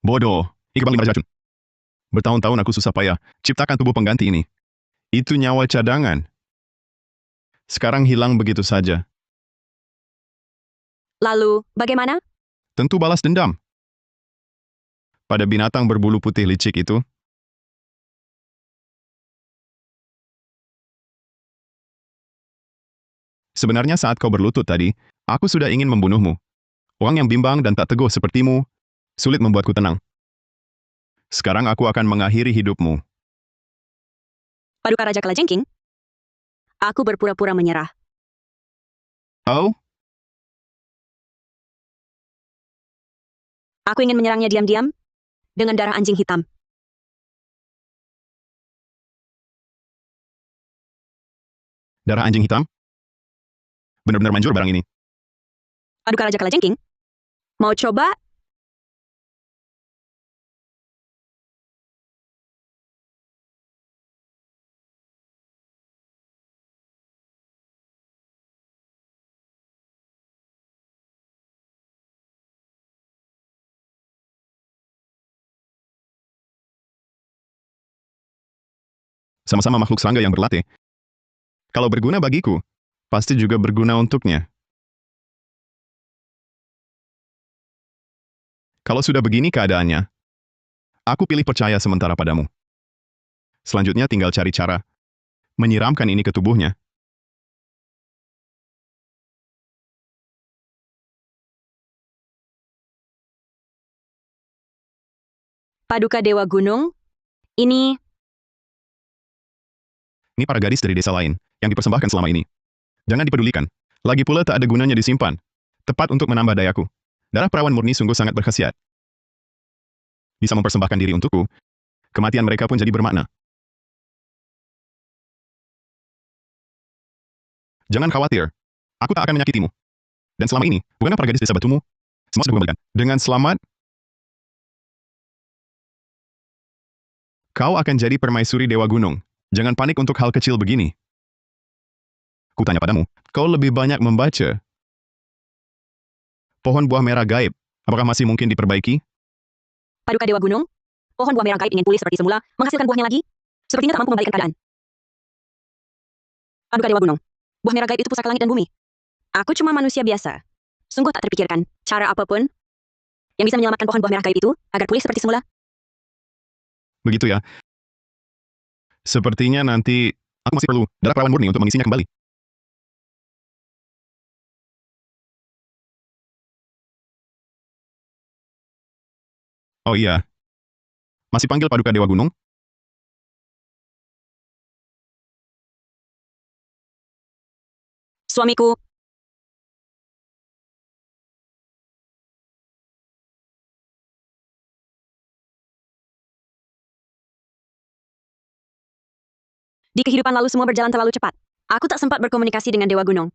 Bodoh, Iqbal 5 racun. Bertahun-tahun aku susah payah ciptakan tubuh pengganti ini. Itu nyawa cadangan. Sekarang hilang begitu saja.
Lalu, bagaimana?
Tentu balas dendam. Pada binatang berbulu putih licik itu. Sebenarnya saat kau berlutut tadi, aku sudah ingin membunuhmu. Orang yang bimbang dan tak teguh sepertimu, sulit membuatku tenang. Sekarang aku akan mengakhiri hidupmu.
Paduka Raja Kalajengking? Aku berpura-pura menyerah.
Oh,
Aku ingin menyerangnya diam-diam dengan darah anjing hitam.
darah anjing hitam? Benar-benar manjur barang ini.
Paduka Raja Kalajengking? Mau coba?
Sama-sama makhluk serangga yang berlatih. Kalau berguna bagiku, pasti juga berguna untuknya. Kalau sudah begini keadaannya, aku pilih percaya sementara padamu. Selanjutnya tinggal cari cara menyiramkan ini ke tubuhnya.
Paduka Dewa Gunung? Ini
Ini para gadis dari desa lain yang dipersembahkan selama ini. Jangan dipedulikan. Lagi pula tak ada gunanya disimpan. Tepat untuk menambah dayaku. Darah perawan murni sungguh sangat berkhasiat. Bisa mempersembahkan diri untukku. Kematian mereka pun jadi bermakna. Jangan khawatir. Aku tak akan menyakitimu. Dan selama ini, bukanlah para gadis desa batumu? Semua sudah kembalikan. Dengan selamat, kau akan jadi permaisuri Dewa Gunung. Jangan panik untuk hal kecil begini. Kutanya padamu, kau lebih banyak membaca. Pohon buah merah gaib, apakah masih mungkin diperbaiki?
Paduka Dewa Gunung? Pohon buah merah gaib ingin pulih seperti semula, menghasilkan buahnya lagi? Sepertinya tak mampu membalikan keadaan. Paduka Dewa Gunung. Buah merah gaib itu pusaka langit dan bumi. Aku cuma manusia biasa. Sungguh tak terpikirkan cara apapun yang bisa menyelamatkan pohon buah merah gaib itu agar pulih seperti semula.
Begitu ya. Sepertinya nanti aku masih perlu darah perawan murni untuk mengisinya kembali. Oh iya, masih panggil Paduka Dewa Gunung?
Suamiku, di kehidupan lalu semua berjalan terlalu cepat. Aku tak sempat berkomunikasi dengan Dewa Gunung.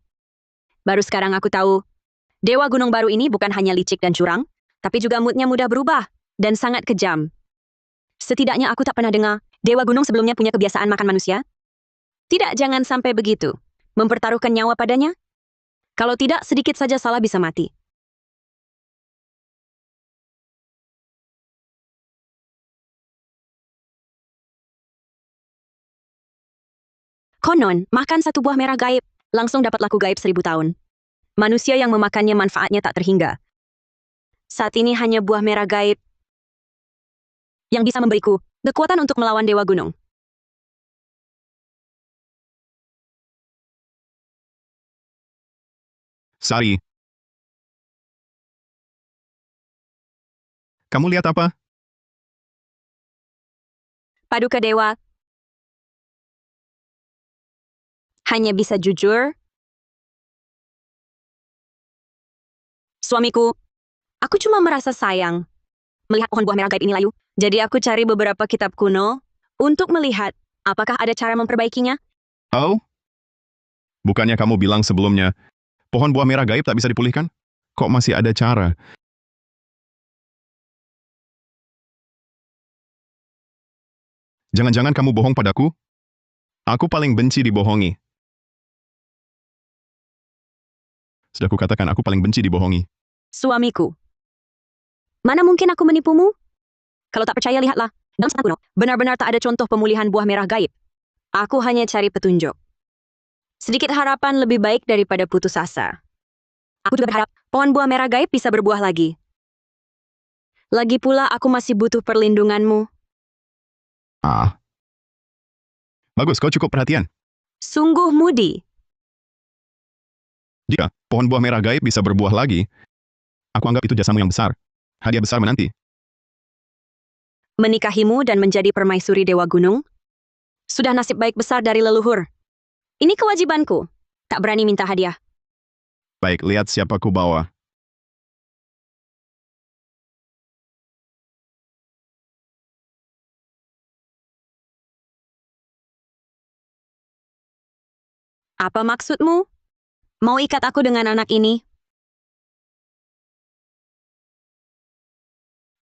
Baru sekarang aku tahu, Dewa Gunung baru ini bukan hanya licik dan curang, tapi juga moodnya mudah berubah dan sangat kejam. Setidaknya aku tak pernah dengar Dewa Gunung sebelumnya punya kebiasaan makan manusia. Tidak, jangan sampai begitu. Mempertaruhkan nyawa padanya? Kalau tidak, sedikit saja salah bisa mati. Konon, makan satu buah merah gaib, langsung dapat laku gaib 1000 tahun. Manusia yang memakannya manfaatnya tak terhingga. Saat ini hanya buah merah gaib yang bisa memberiku kekuatan untuk melawan Dewa Gunung.
Sari, kamu lihat apa?
Paduka Dewa hanya bisa jujur. Suamiku, aku cuma merasa sayang melihat pohon buah merah gaib ini layu. Jadi aku cari beberapa kitab kuno untuk melihat apakah ada cara memperbaikinya.
Oh, bukannya kamu bilang sebelumnya, pohon buah merah gaib tak bisa dipulihkan? Kok masih ada cara? Jangan-jangan kamu bohong padaku? Aku paling benci dibohongi. Sudah kukatakan aku paling benci dibohongi.
Suamiku, mana mungkin aku menipumu? Kalau tak percaya, lihatlah. Dalam serat kuno, benar-benar tak ada contoh pemulihan buah merah gaib. Aku hanya cari petunjuk. Sedikit harapan lebih baik daripada putus asa. Aku juga berharap pohon buah merah gaib bisa berbuah lagi. Lagi pula aku masih butuh perlindunganmu.
Ah, bagus, kau cukup perhatian.
Sungguh mudi.
Jika pohon buah merah gaib bisa berbuah lagi, aku anggap itu jasamu yang besar. Hadiah besar menanti.
Menikahimu dan menjadi permaisuri Dewa Gunung sudah nasib baik besar dari leluhur. Ini kewajibanku. Tak berani minta hadiah.
Baik, lihat siapa ku bawa.
Apa maksudmu? Mau ikat aku dengan anak ini?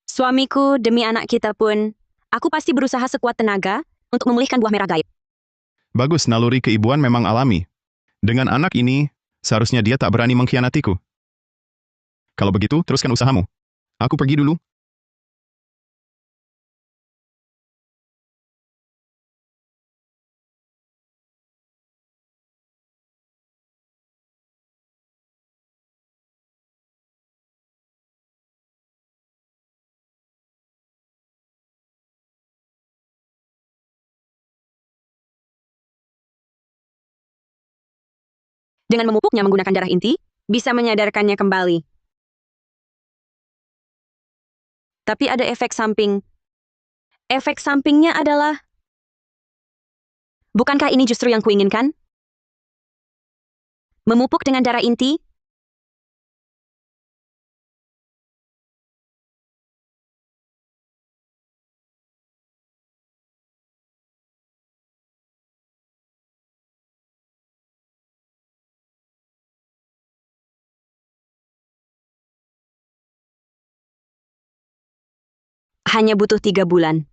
Suamiku, demi anak kita pun, aku pasti berusaha sekuat tenaga untuk memulihkan buah merah gaib.
Bagus, naluri keibuan memang alami. Dengan anak ini, seharusnya dia tak berani mengkhianatiku. Kalau begitu, teruskan usahamu. Aku pergi dulu.
Dengan memupuknya menggunakan darah inti, bisa menyadarkannya kembali. Tapi ada efek samping. Efek sampingnya adalah, bukankah ini justru yang kuinginkan? Memupuk dengan darah inti? Hanya butuh 3 bulan.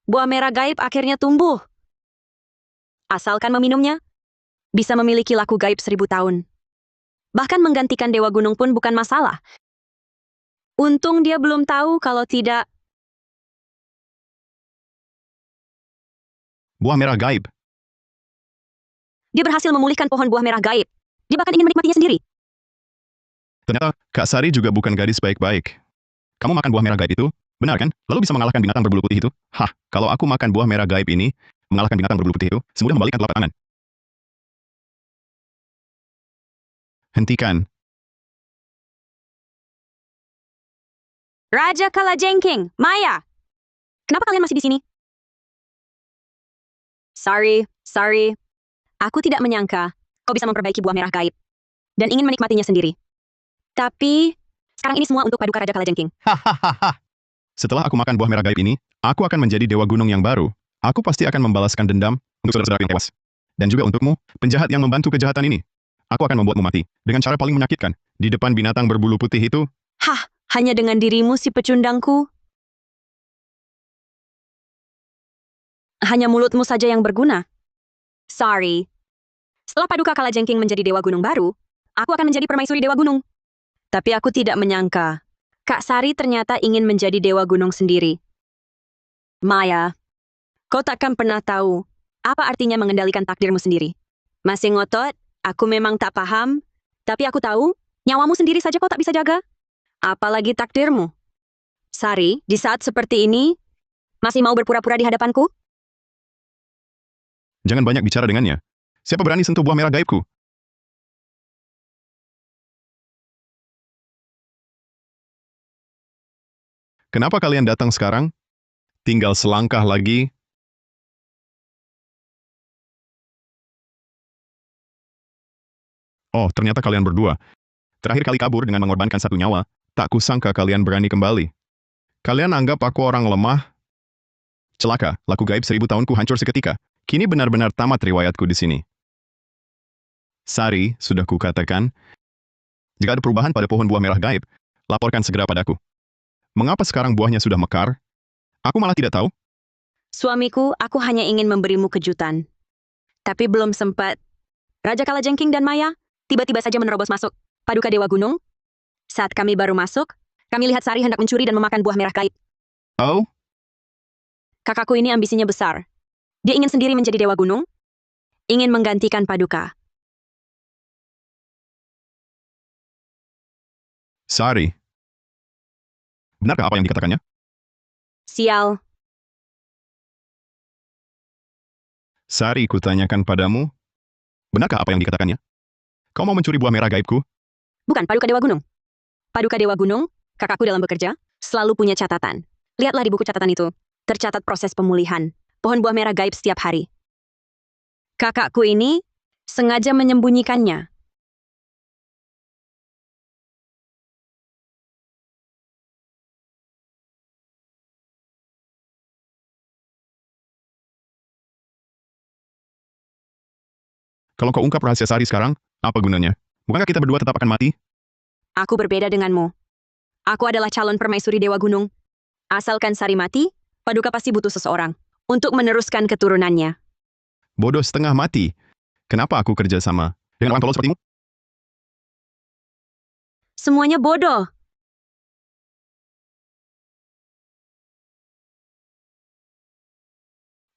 buah merah gaib akhirnya tumbuh. Asalkan meminumnya, bisa memiliki laku gaib 1000 tahun. Bahkan menggantikan Dewa Gunung pun bukan masalah. Untung dia belum tahu kalau tidak.
Buah merah gaib.
Dia berhasil memulihkan pohon buah merah gaib. Dia bahkan ingin menikmatinya sendiri.
Ternyata, Kak Sari juga bukan gadis baik-baik. Kamu makan buah merah gaib itu, benar kan? Lalu bisa mengalahkan binatang berbulu putih itu? Hah, kalau aku makan buah merah gaib ini, mengalahkan binatang berbulu putih itu, semudah membalikkan telapak tangan. Hentikan.
Raja Kalajengking, Maya! Kenapa kalian masih di sini? Sorry. Aku tidak menyangka kau bisa memperbaiki buah merah gaib dan ingin menikmatinya sendiri. Tapi, sekarang ini semua untuk Paduka Raja Kalajengking.
Hahaha. Setelah aku makan buah merah gaib ini, aku akan menjadi Dewa Gunung yang baru. Aku pasti akan membalaskan dendam untuk saudara-saudara yang tewas. Dan juga untukmu, penjahat yang membantu kejahatan ini. Aku akan membuatmu mati dengan cara paling menyakitkan di depan binatang berbulu putih itu.
Hah, hanya dengan dirimu si pecundangku? Hanya mulutmu saja yang berguna. Sorry. Setelah Paduka Kalajengking menjadi Dewa Gunung baru, aku akan menjadi permaisuri Dewa Gunung. Tapi aku tidak menyangka, Kak Sari ternyata ingin menjadi Dewa Gunung sendiri. Maya, kau takkan pernah tahu apa artinya mengendalikan takdirmu sendiri. Masih ngotot, aku memang tak paham, tapi aku tahu, nyawamu sendiri saja kau tak bisa jaga. Apalagi takdirmu. Sari, di saat seperti ini, masih mau berpura-pura di hadapanku?
Jangan banyak bicara dengannya. Siapa berani sentuh buah merah gaibku? Kenapa kalian datang sekarang? Tinggal selangkah lagi. Oh, ternyata kalian berdua. Terakhir kali kabur dengan mengorbankan satu nyawa, tak kusangka kalian berani kembali. Kalian anggap aku orang lemah? Celaka, laku gaib 1000 tahunku hancur seketika. Kini benar-benar tamat riwayatku di sini. Sari, sudah kukatakan, jika ada perubahan pada pohon buah merah gaib, laporkan segera padaku. Mengapa sekarang buahnya sudah mekar? Aku malah tidak tahu.
Suamiku, aku hanya ingin memberimu kejutan. Tapi belum sempat. Raja Kalajengking dan Maya tiba-tiba saja menerobos masuk. Paduka Dewa Gunung. Saat kami baru masuk, kami lihat Sari hendak mencuri dan memakan buah merah gaib.
Oh,
Kakakku ini ambisinya besar. Dia ingin sendiri menjadi Dewa Gunung. Ingin menggantikan Paduka.
Sari. Benarkah apa yang dikatakannya?
Sial.
Sari, kutanyakan padamu, benarkah apa yang dikatakannya? Kau mau mencuri buah merah gaibku?
Bukan Paduka Dewa Gunung. Paduka Dewa Gunung, kakakku dalam bekerja, selalu punya catatan. Lihatlah di buku catatan itu. Tercatat proses pemulihan. Pohon buah merah gaib setiap hari. Kakakku ini sengaja menyembunyikannya.
Kalau kau ungkap rahasia Sari sekarang, apa gunanya? Bukankah kita berdua tetap akan mati?
Aku berbeda denganmu. Aku adalah calon permaisuri Dewa Gunung. Asalkan Sari mati, Paduka pasti butuh seseorang untuk meneruskan keturunannya.
Bodoh setengah mati. Kenapa aku kerja sama dengan orang tolol sepertimu?
Semuanya bodoh.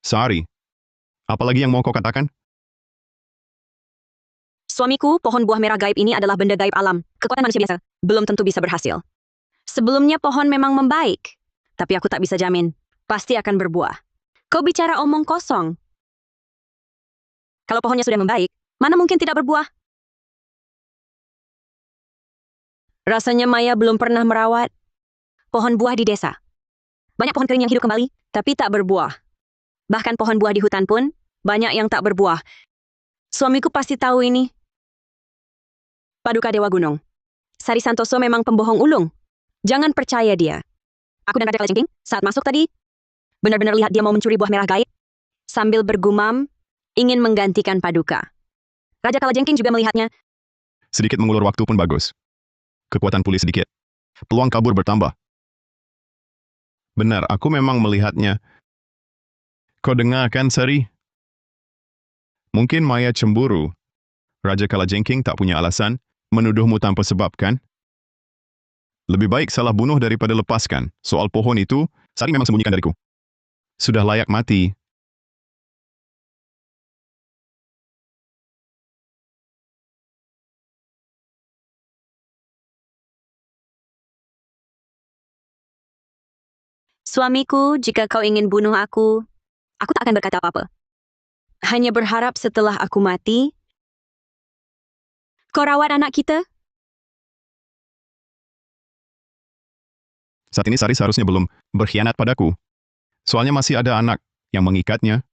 Sari. Apalagi yang mau kau katakan?
Suamiku, pohon buah merah gaib ini adalah benda gaib alam. Kekuatan manusia biasa belum tentu bisa berhasil. Sebelumnya pohon memang membaik, tapi aku tak bisa jamin. Pasti akan berbuah. Kau bicara omong kosong. Kalau pohonnya sudah membaik, mana mungkin tidak berbuah? Rasanya Maya belum pernah merawat pohon buah di desa. Banyak pohon kering yang hidup kembali, tapi tak berbuah. Bahkan pohon buah di hutan pun, banyak yang tak berbuah. Suamiku pasti tahu ini. Paduka Dewa Gunung. Sari Santoso memang pembohong ulung. Jangan percaya dia. Aku dan Raja Kalajengking, saat masuk tadi, benar-benar lihat dia mau mencuri buah merah gaib. Sambil bergumam, ingin menggantikan Paduka. Raja Kalajengking juga melihatnya.
Sedikit mengulur waktu pun bagus. Kekuatan pulih sedikit. Peluang kabur bertambah. Benar, aku memang melihatnya. Kau dengar kan, Sari? Mungkin Maya cemburu. Raja Kalajengking tak punya alasan menuduhmu tanpa sebab, kan? Lebih baik salah bunuh daripada lepaskan. Soal pohon itu, Sari memang sembunyikan dariku. Sudah layak mati.
Suamiku, jika kau ingin bunuh aku tak akan berkata apa-apa. Hanya berharap setelah aku mati, kau rawat anak kita?
Saat ini Sari seharusnya belum berkhianat padaku. Soalnya masih ada anak yang mengikatnya.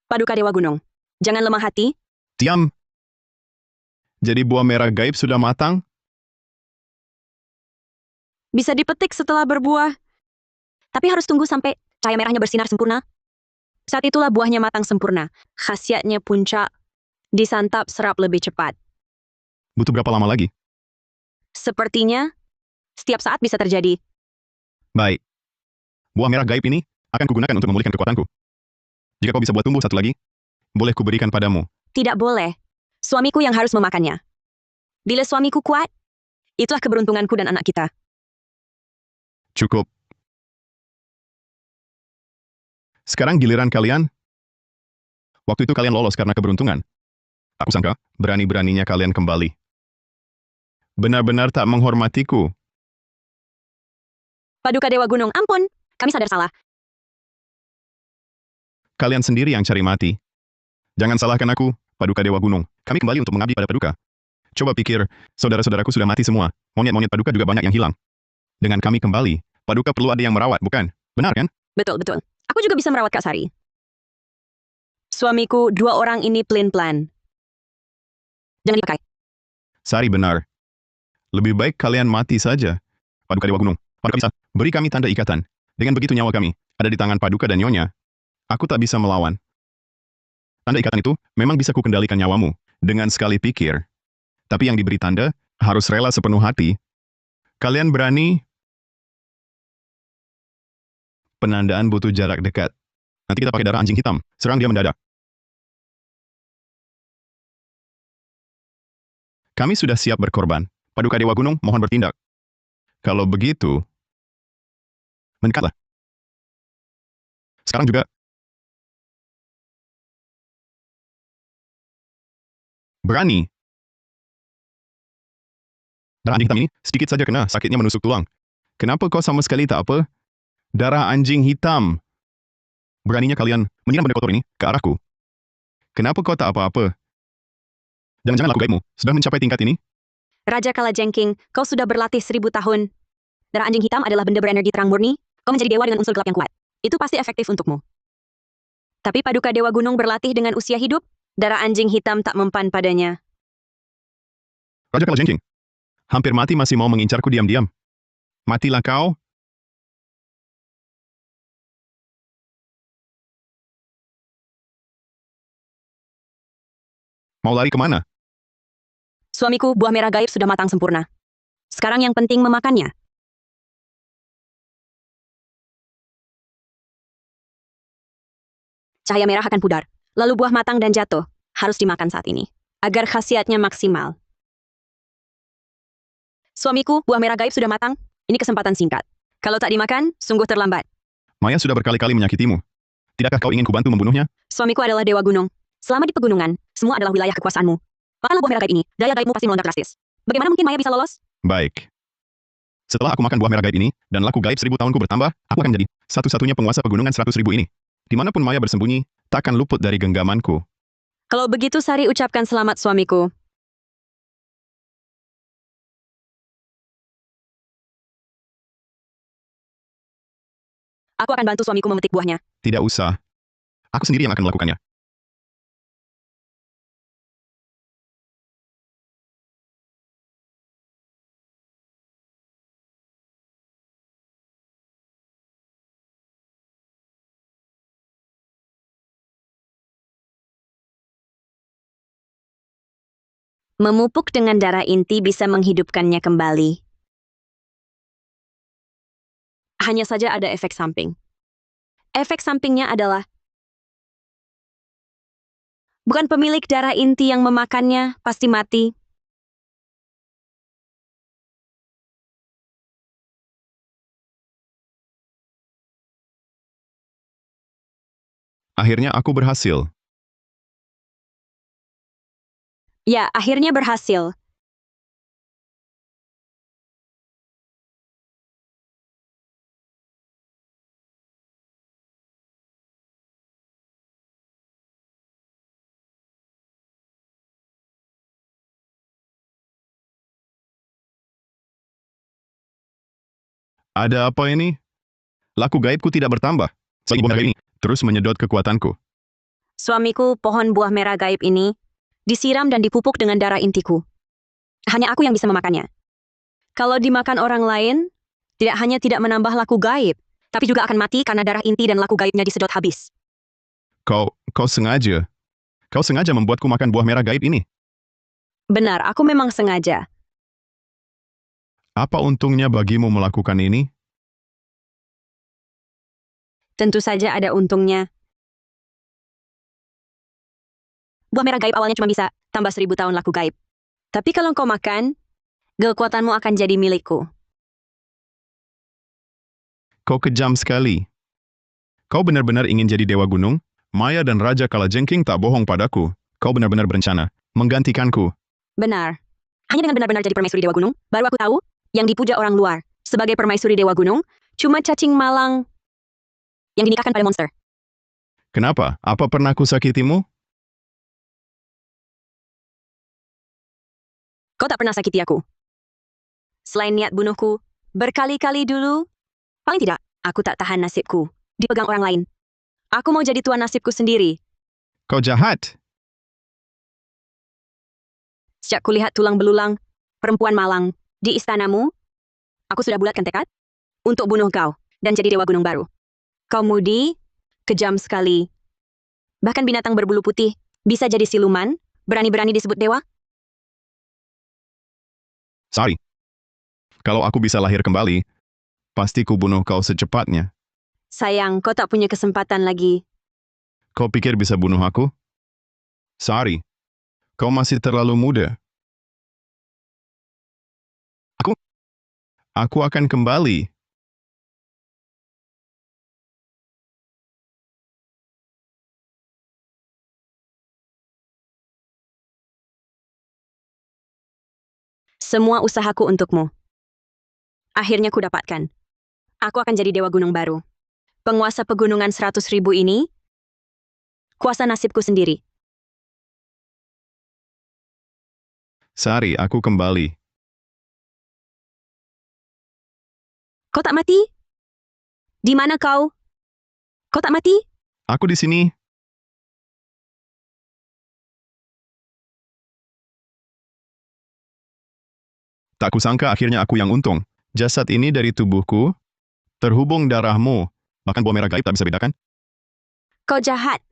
Paduka Dewa Gunung, jangan lemah hati.
Diam! Jadi buah merah gaib sudah matang?
Bisa dipetik setelah berbuah. Tapi harus tunggu sampai cahaya merahnya bersinar sempurna. Saat itulah buahnya matang sempurna. Khasiatnya puncak, disantap serap lebih cepat.
Butuh berapa lama lagi?
Sepertinya, setiap saat bisa terjadi.
Baik. Buah merah gaib ini akan kugunakan untuk memulihkan kekuatanku. Jika kau bisa buat tumbuh satu lagi, boleh kuberikan padamu.
Tidak boleh. Suamiku yang harus memakannya. Bila suamiku kuat, itulah keberuntunganku dan anak kita.
Cukup. Sekarang giliran kalian. Waktu itu kalian lolos karena keberuntungan. Aku sangka, berani-beraninya kalian kembali. Benar-benar tak menghormatiku.
Paduka Dewa Gunung, ampun. Kami sadar salah.
Kalian sendiri yang cari mati. Jangan salahkan aku, Paduka Dewa Gunung. Kami kembali untuk mengabdi pada Paduka. Coba pikir, saudara-saudaraku sudah mati semua. Monyet-monyet Paduka juga banyak yang hilang. Dengan kami kembali, Paduka perlu ada yang merawat, bukan? Benar kan?
Betul, betul. Aku juga bisa merawat Kak Sari. Suamiku, dua orang ini plan-plan. Jangan dipakai.
Sari benar. Lebih baik kalian mati saja. Paduka Dewa Gunung, Paduka bisa beri kami tanda ikatan. Dengan begitu nyawa kami ada di tangan Paduka dan Nyonya. Aku tak bisa melawan. Tanda ikatan itu memang bisa kukendalikan nyawamu dengan sekali pikir. Tapi yang diberi tanda harus rela sepenuh hati. Kalian berani? Penandaan butuh jarak dekat. Nanti kita pakai darah anjing hitam. Serang dia mendadak. Kami sudah siap berkorban. Paduka Dewa Gunung, mohon bertindak. Kalau begitu, mendekatlah. Sekarang juga. Berani. Darah anjing hitam ini sedikit saja kena, sakitnya menusuk tulang. Kenapa kau sama sekali tak apa? Darah anjing hitam. Beraninya kalian menyiram benda kotor ini ke arahku. Kenapa kau tak apa-apa? Jangan-jangan laku gaibmu sudah mencapai tingkat ini?
Raja Kalajengking, kau sudah berlatih 1000 tahun. Darah anjing hitam adalah benda berenergi terang murni. Kau menjadi dewa dengan unsur gelap yang kuat. Itu pasti efektif untukmu. Tapi Paduka Dewa Gunung berlatih dengan usia hidup, darah anjing hitam tak mempan padanya.
Raja Kalajengking, hampir mati masih mau mengincarku diam-diam. Matilah kau. Mau lari kemana?
Suamiku, buah merah gaib sudah matang sempurna. Sekarang yang penting memakannya. Cahaya merah akan pudar. Lalu buah matang dan jatuh. Harus dimakan saat ini. Agar khasiatnya maksimal. Suamiku, buah merah gaib sudah matang. Ini kesempatan singkat. Kalau tak dimakan, sungguh terlambat.
Maya sudah berkali-kali menyakitimu. Tidakkah kau ingin kubantu membunuhnya?
Suamiku adalah dewa gunung. Selama di pegunungan, semua adalah wilayah kekuasaanmu. Makanlah buah merah gaib ini, daya gaibmu pasti melonjak drastis. Bagaimana mungkin Maya bisa lolos?
Baik. Setelah aku makan buah merah gaib ini, dan laku gaib 1000 tahunku bertambah, aku akan menjadi satu-satunya penguasa pegunungan 100.000 ini. Dimanapun Maya bersembunyi, takkan luput dari genggamanku.
Kalau begitu Sari ucapkan selamat suamiku. Aku akan bantu suamiku memetik buahnya.
Tidak usah. Aku sendiri yang akan melakukannya.
Memupuk dengan darah inti bisa menghidupkannya kembali. Hanya saja ada efek samping. Efek sampingnya adalah bukan pemilik darah inti yang memakannya pasti mati.
Akhirnya aku berhasil.
Ya, akhirnya berhasil.
Ada apa ini? Laku gaibku tidak bertambah. Selagi buah merah ini terus menyedot kekuatanku.
Suamiku, pohon buah merah gaib ini, disiram dan dipupuk dengan darah intiku. Hanya aku yang bisa memakannya. Kalau dimakan orang lain, tidak hanya tidak menambah laku gaib, tapi juga akan mati karena darah inti dan laku gaibnya disedot habis.
Kau sengaja. Kau sengaja membuatku makan buah merah gaib ini.
Benar, aku memang sengaja.
Apa untungnya bagimu melakukan ini?
Tentu saja ada untungnya. Buah merah gaib awalnya cuma bisa tambah 1000 tahun laku gaib. Tapi kalau kau makan, kekuatanmu akan jadi milikku.
Kau kejam sekali. Kau benar-benar ingin jadi Dewa Gunung? Maya dan Raja Kalajengking tak bohong padaku. Kau benar-benar berencana menggantikanku.
Benar. Hanya dengan benar-benar jadi permaisuri Dewa Gunung, baru aku tahu yang dipuja orang luar sebagai permaisuri Dewa Gunung cuma cacing malang yang dinikahkan pada monster.
Kenapa? Apa pernah kusakitimu?
Kau tak pernah sakiti aku. Selain niat bunuhku, berkali-kali dulu, paling tidak, aku tak tahan nasibku dipegang orang lain. Aku mau jadi tuan nasibku sendiri.
Kau jahat.
Sejak kulihat tulang belulang, perempuan malang, di istanamu, aku sudah bulatkan tekad untuk bunuh kau dan jadi Dewa Gunung baru. Kau mudi, kejam sekali. Bahkan binatang berbulu putih bisa jadi siluman, berani-berani disebut dewa.
Sorry. Kalau aku bisa lahir kembali, pasti kubunuh kau secepatnya.
Sayang, kau tak punya kesempatan lagi.
Kau pikir bisa bunuh aku? Sorry. Kau masih terlalu muda. Aku akan kembali.
Semua usahaku untukmu. Akhirnya ku dapatkan. Aku akan jadi Dewa Gunung baru. Penguasa pegunungan 100.000 ini, kuasa nasibku sendiri.
Sari, aku kembali.
Kau tak mati? Di mana kau? Kau tak mati?
Aku di sini. Tak kusangka akhirnya aku yang untung. Jasad ini dari tubuhku, terhubung darahmu. Bahkan buah merah gaib tak bisa bedakan.
Kau jahat.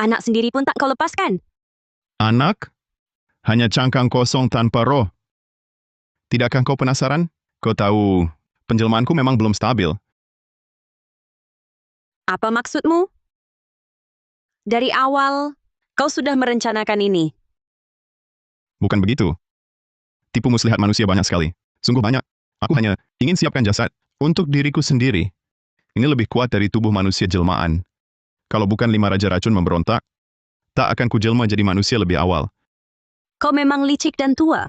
Anak sendiri pun tak kau lepaskan.
Anak? Hanya cangkang kosong tanpa roh. Tidakkah kau penasaran? Kau tahu, penjelmaanku memang belum stabil.
Apa maksudmu? Dari awal, kau sudah merencanakan ini.
Bukan begitu. Tipu muslihat manusia banyak sekali. Sungguh banyak. Aku hanya ingin siapkan jasad untuk diriku sendiri. Ini lebih kuat dari tubuh manusia jelmaan. Kalau bukan 5 raja racun memberontak, tak akan kujelma jadi manusia lebih awal.
Kau memang licik dan tua.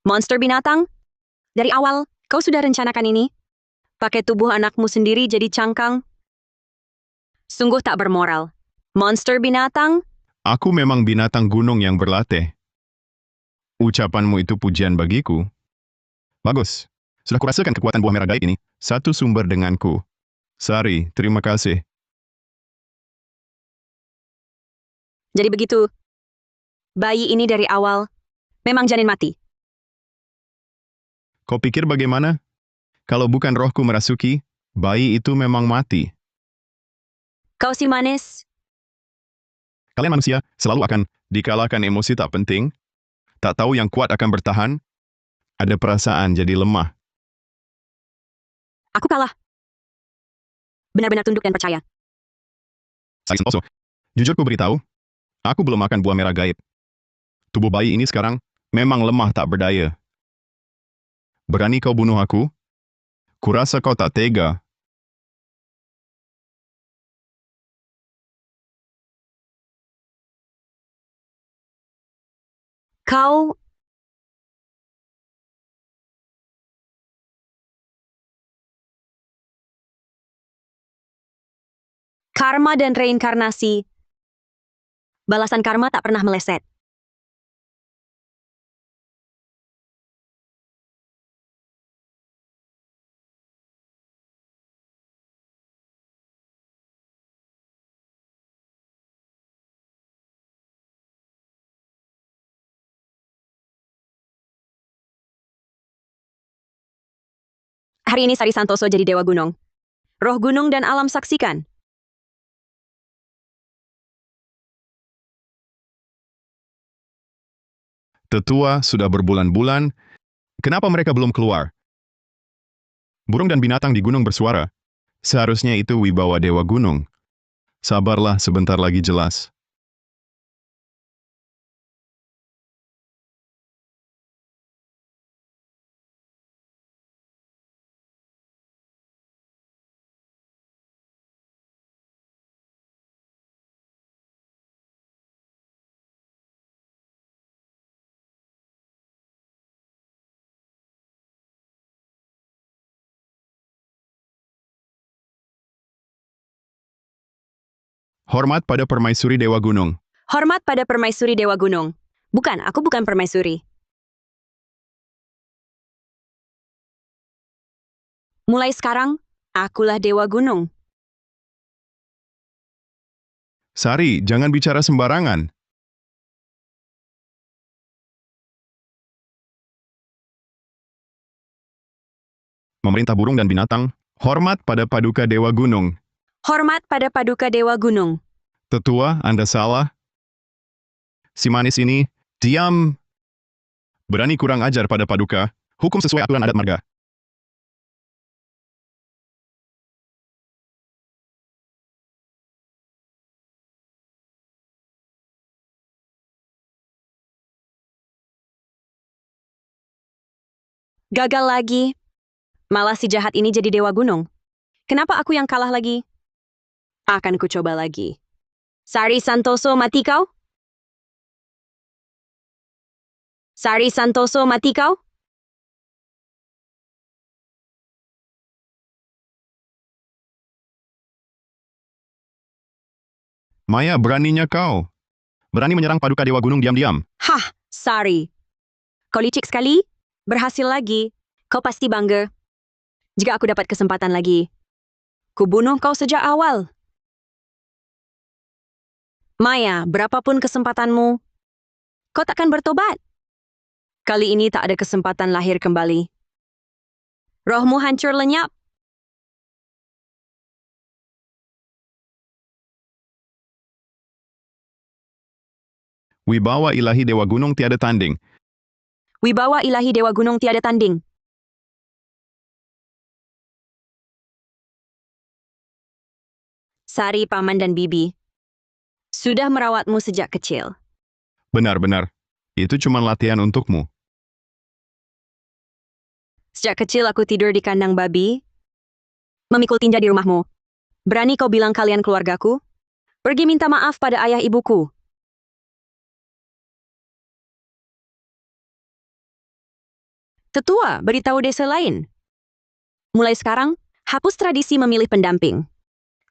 Monster binatang? Dari awal, kau sudah rencanakan ini? Pakai tubuh anakmu sendiri jadi cangkang? Sungguh tak bermoral. Monster binatang?
Aku memang binatang gunung yang berlatih. Ucapanmu itu pujian bagiku. Bagus. Sudah kurasakan kekuatan buah merah gaib ini. Satu sumber denganku. Sari, terima kasih.
Jadi begitu. Bayi ini dari awal memang janin mati.
Kau pikir bagaimana? Kalau bukan rohku merasuki, bayi itu memang mati.
Kau si manis?
Kalian manusia selalu akan dikalahkan emosi tak penting. Tak tahu yang kuat akan bertahan. Ada perasaan jadi lemah.
Aku kalah. benar-benar tunduk dan percaya.
Sari Santoso, jujur ku beritahu, aku belum makan buah merah gaib. Tubuh bayi ini sekarang memang lemah tak berdaya. Berani kau bunuh aku? Kurasa kau tak tega.
Kau... Karma dan reinkarnasi. Balasan karma tak pernah meleset. Hari ini Sari Santoso jadi Dewa Gunung. Roh gunung dan alam saksikan.
Tetua sudah berbulan-bulan, kenapa mereka belum keluar? Burung dan binatang di gunung bersuara. Seharusnya itu wibawa Dewa Gunung. Sabarlah, sebentar lagi jelas. Hormat pada Permaisuri Dewa Gunung.
Hormat pada Permaisuri Dewa Gunung. Bukan, aku bukan Permaisuri. Mulai sekarang, akulah Dewa Gunung.
Sari, jangan bicara sembarangan. Memerintah burung dan binatang, hormat pada Paduka Dewa Gunung.
Hormat pada Paduka Dewa Gunung.
Tetua, Anda salah. Si manis ini, diam. Berani kurang ajar pada Paduka, hukum sesuai aturan adat marga.
Gagal lagi. Malah si jahat ini jadi Dewa Gunung. Kenapa aku yang kalah lagi? Akan ku coba lagi. Sari Santoso, mati kau? Sari Santoso, mati kau?
Maya, beraninya kau. Berani menyerang Paduka Dewa Gunung diam-diam.
Hah, Sari. Kau licik sekali? Berhasil lagi. Kau pasti bangga. Jika aku dapat kesempatan lagi, ku bunuh kau sejak awal. Maya, berapapun kesempatanmu, kau takkan bertobat. Kali ini tak ada kesempatan lahir kembali. Rohmu hancur lenyap.
Wibawa ilahi Dewa Gunung tiada tanding.
Wibawa ilahi Dewa Gunung tiada tanding. Sari, Paman, dan Bibi sudah merawatmu sejak kecil.
Benar-benar. Itu cuma latihan untukmu.
Sejak kecil aku tidur di kandang babi, memikul tinja di rumahmu. Berani kau bilang kalian keluargaku? Pergi minta maaf pada ayah ibuku. Tetua, beritahu desa lain. Mulai sekarang, hapus tradisi memilih pendamping.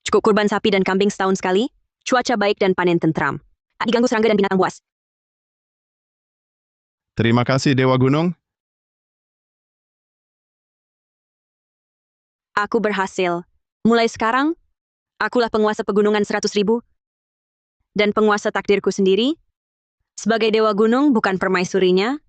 Cukup kurban sapi dan kambing setahun sekali, cuaca baik dan panen tentram. Tak diganggu serangga dan binatang buas.
Terima kasih Dewa Gunung.
Aku berhasil. Mulai sekarang, akulah penguasa pegunungan 100.000 dan penguasa takdirku sendiri. Sebagai Dewa Gunung bukan permaisurinya,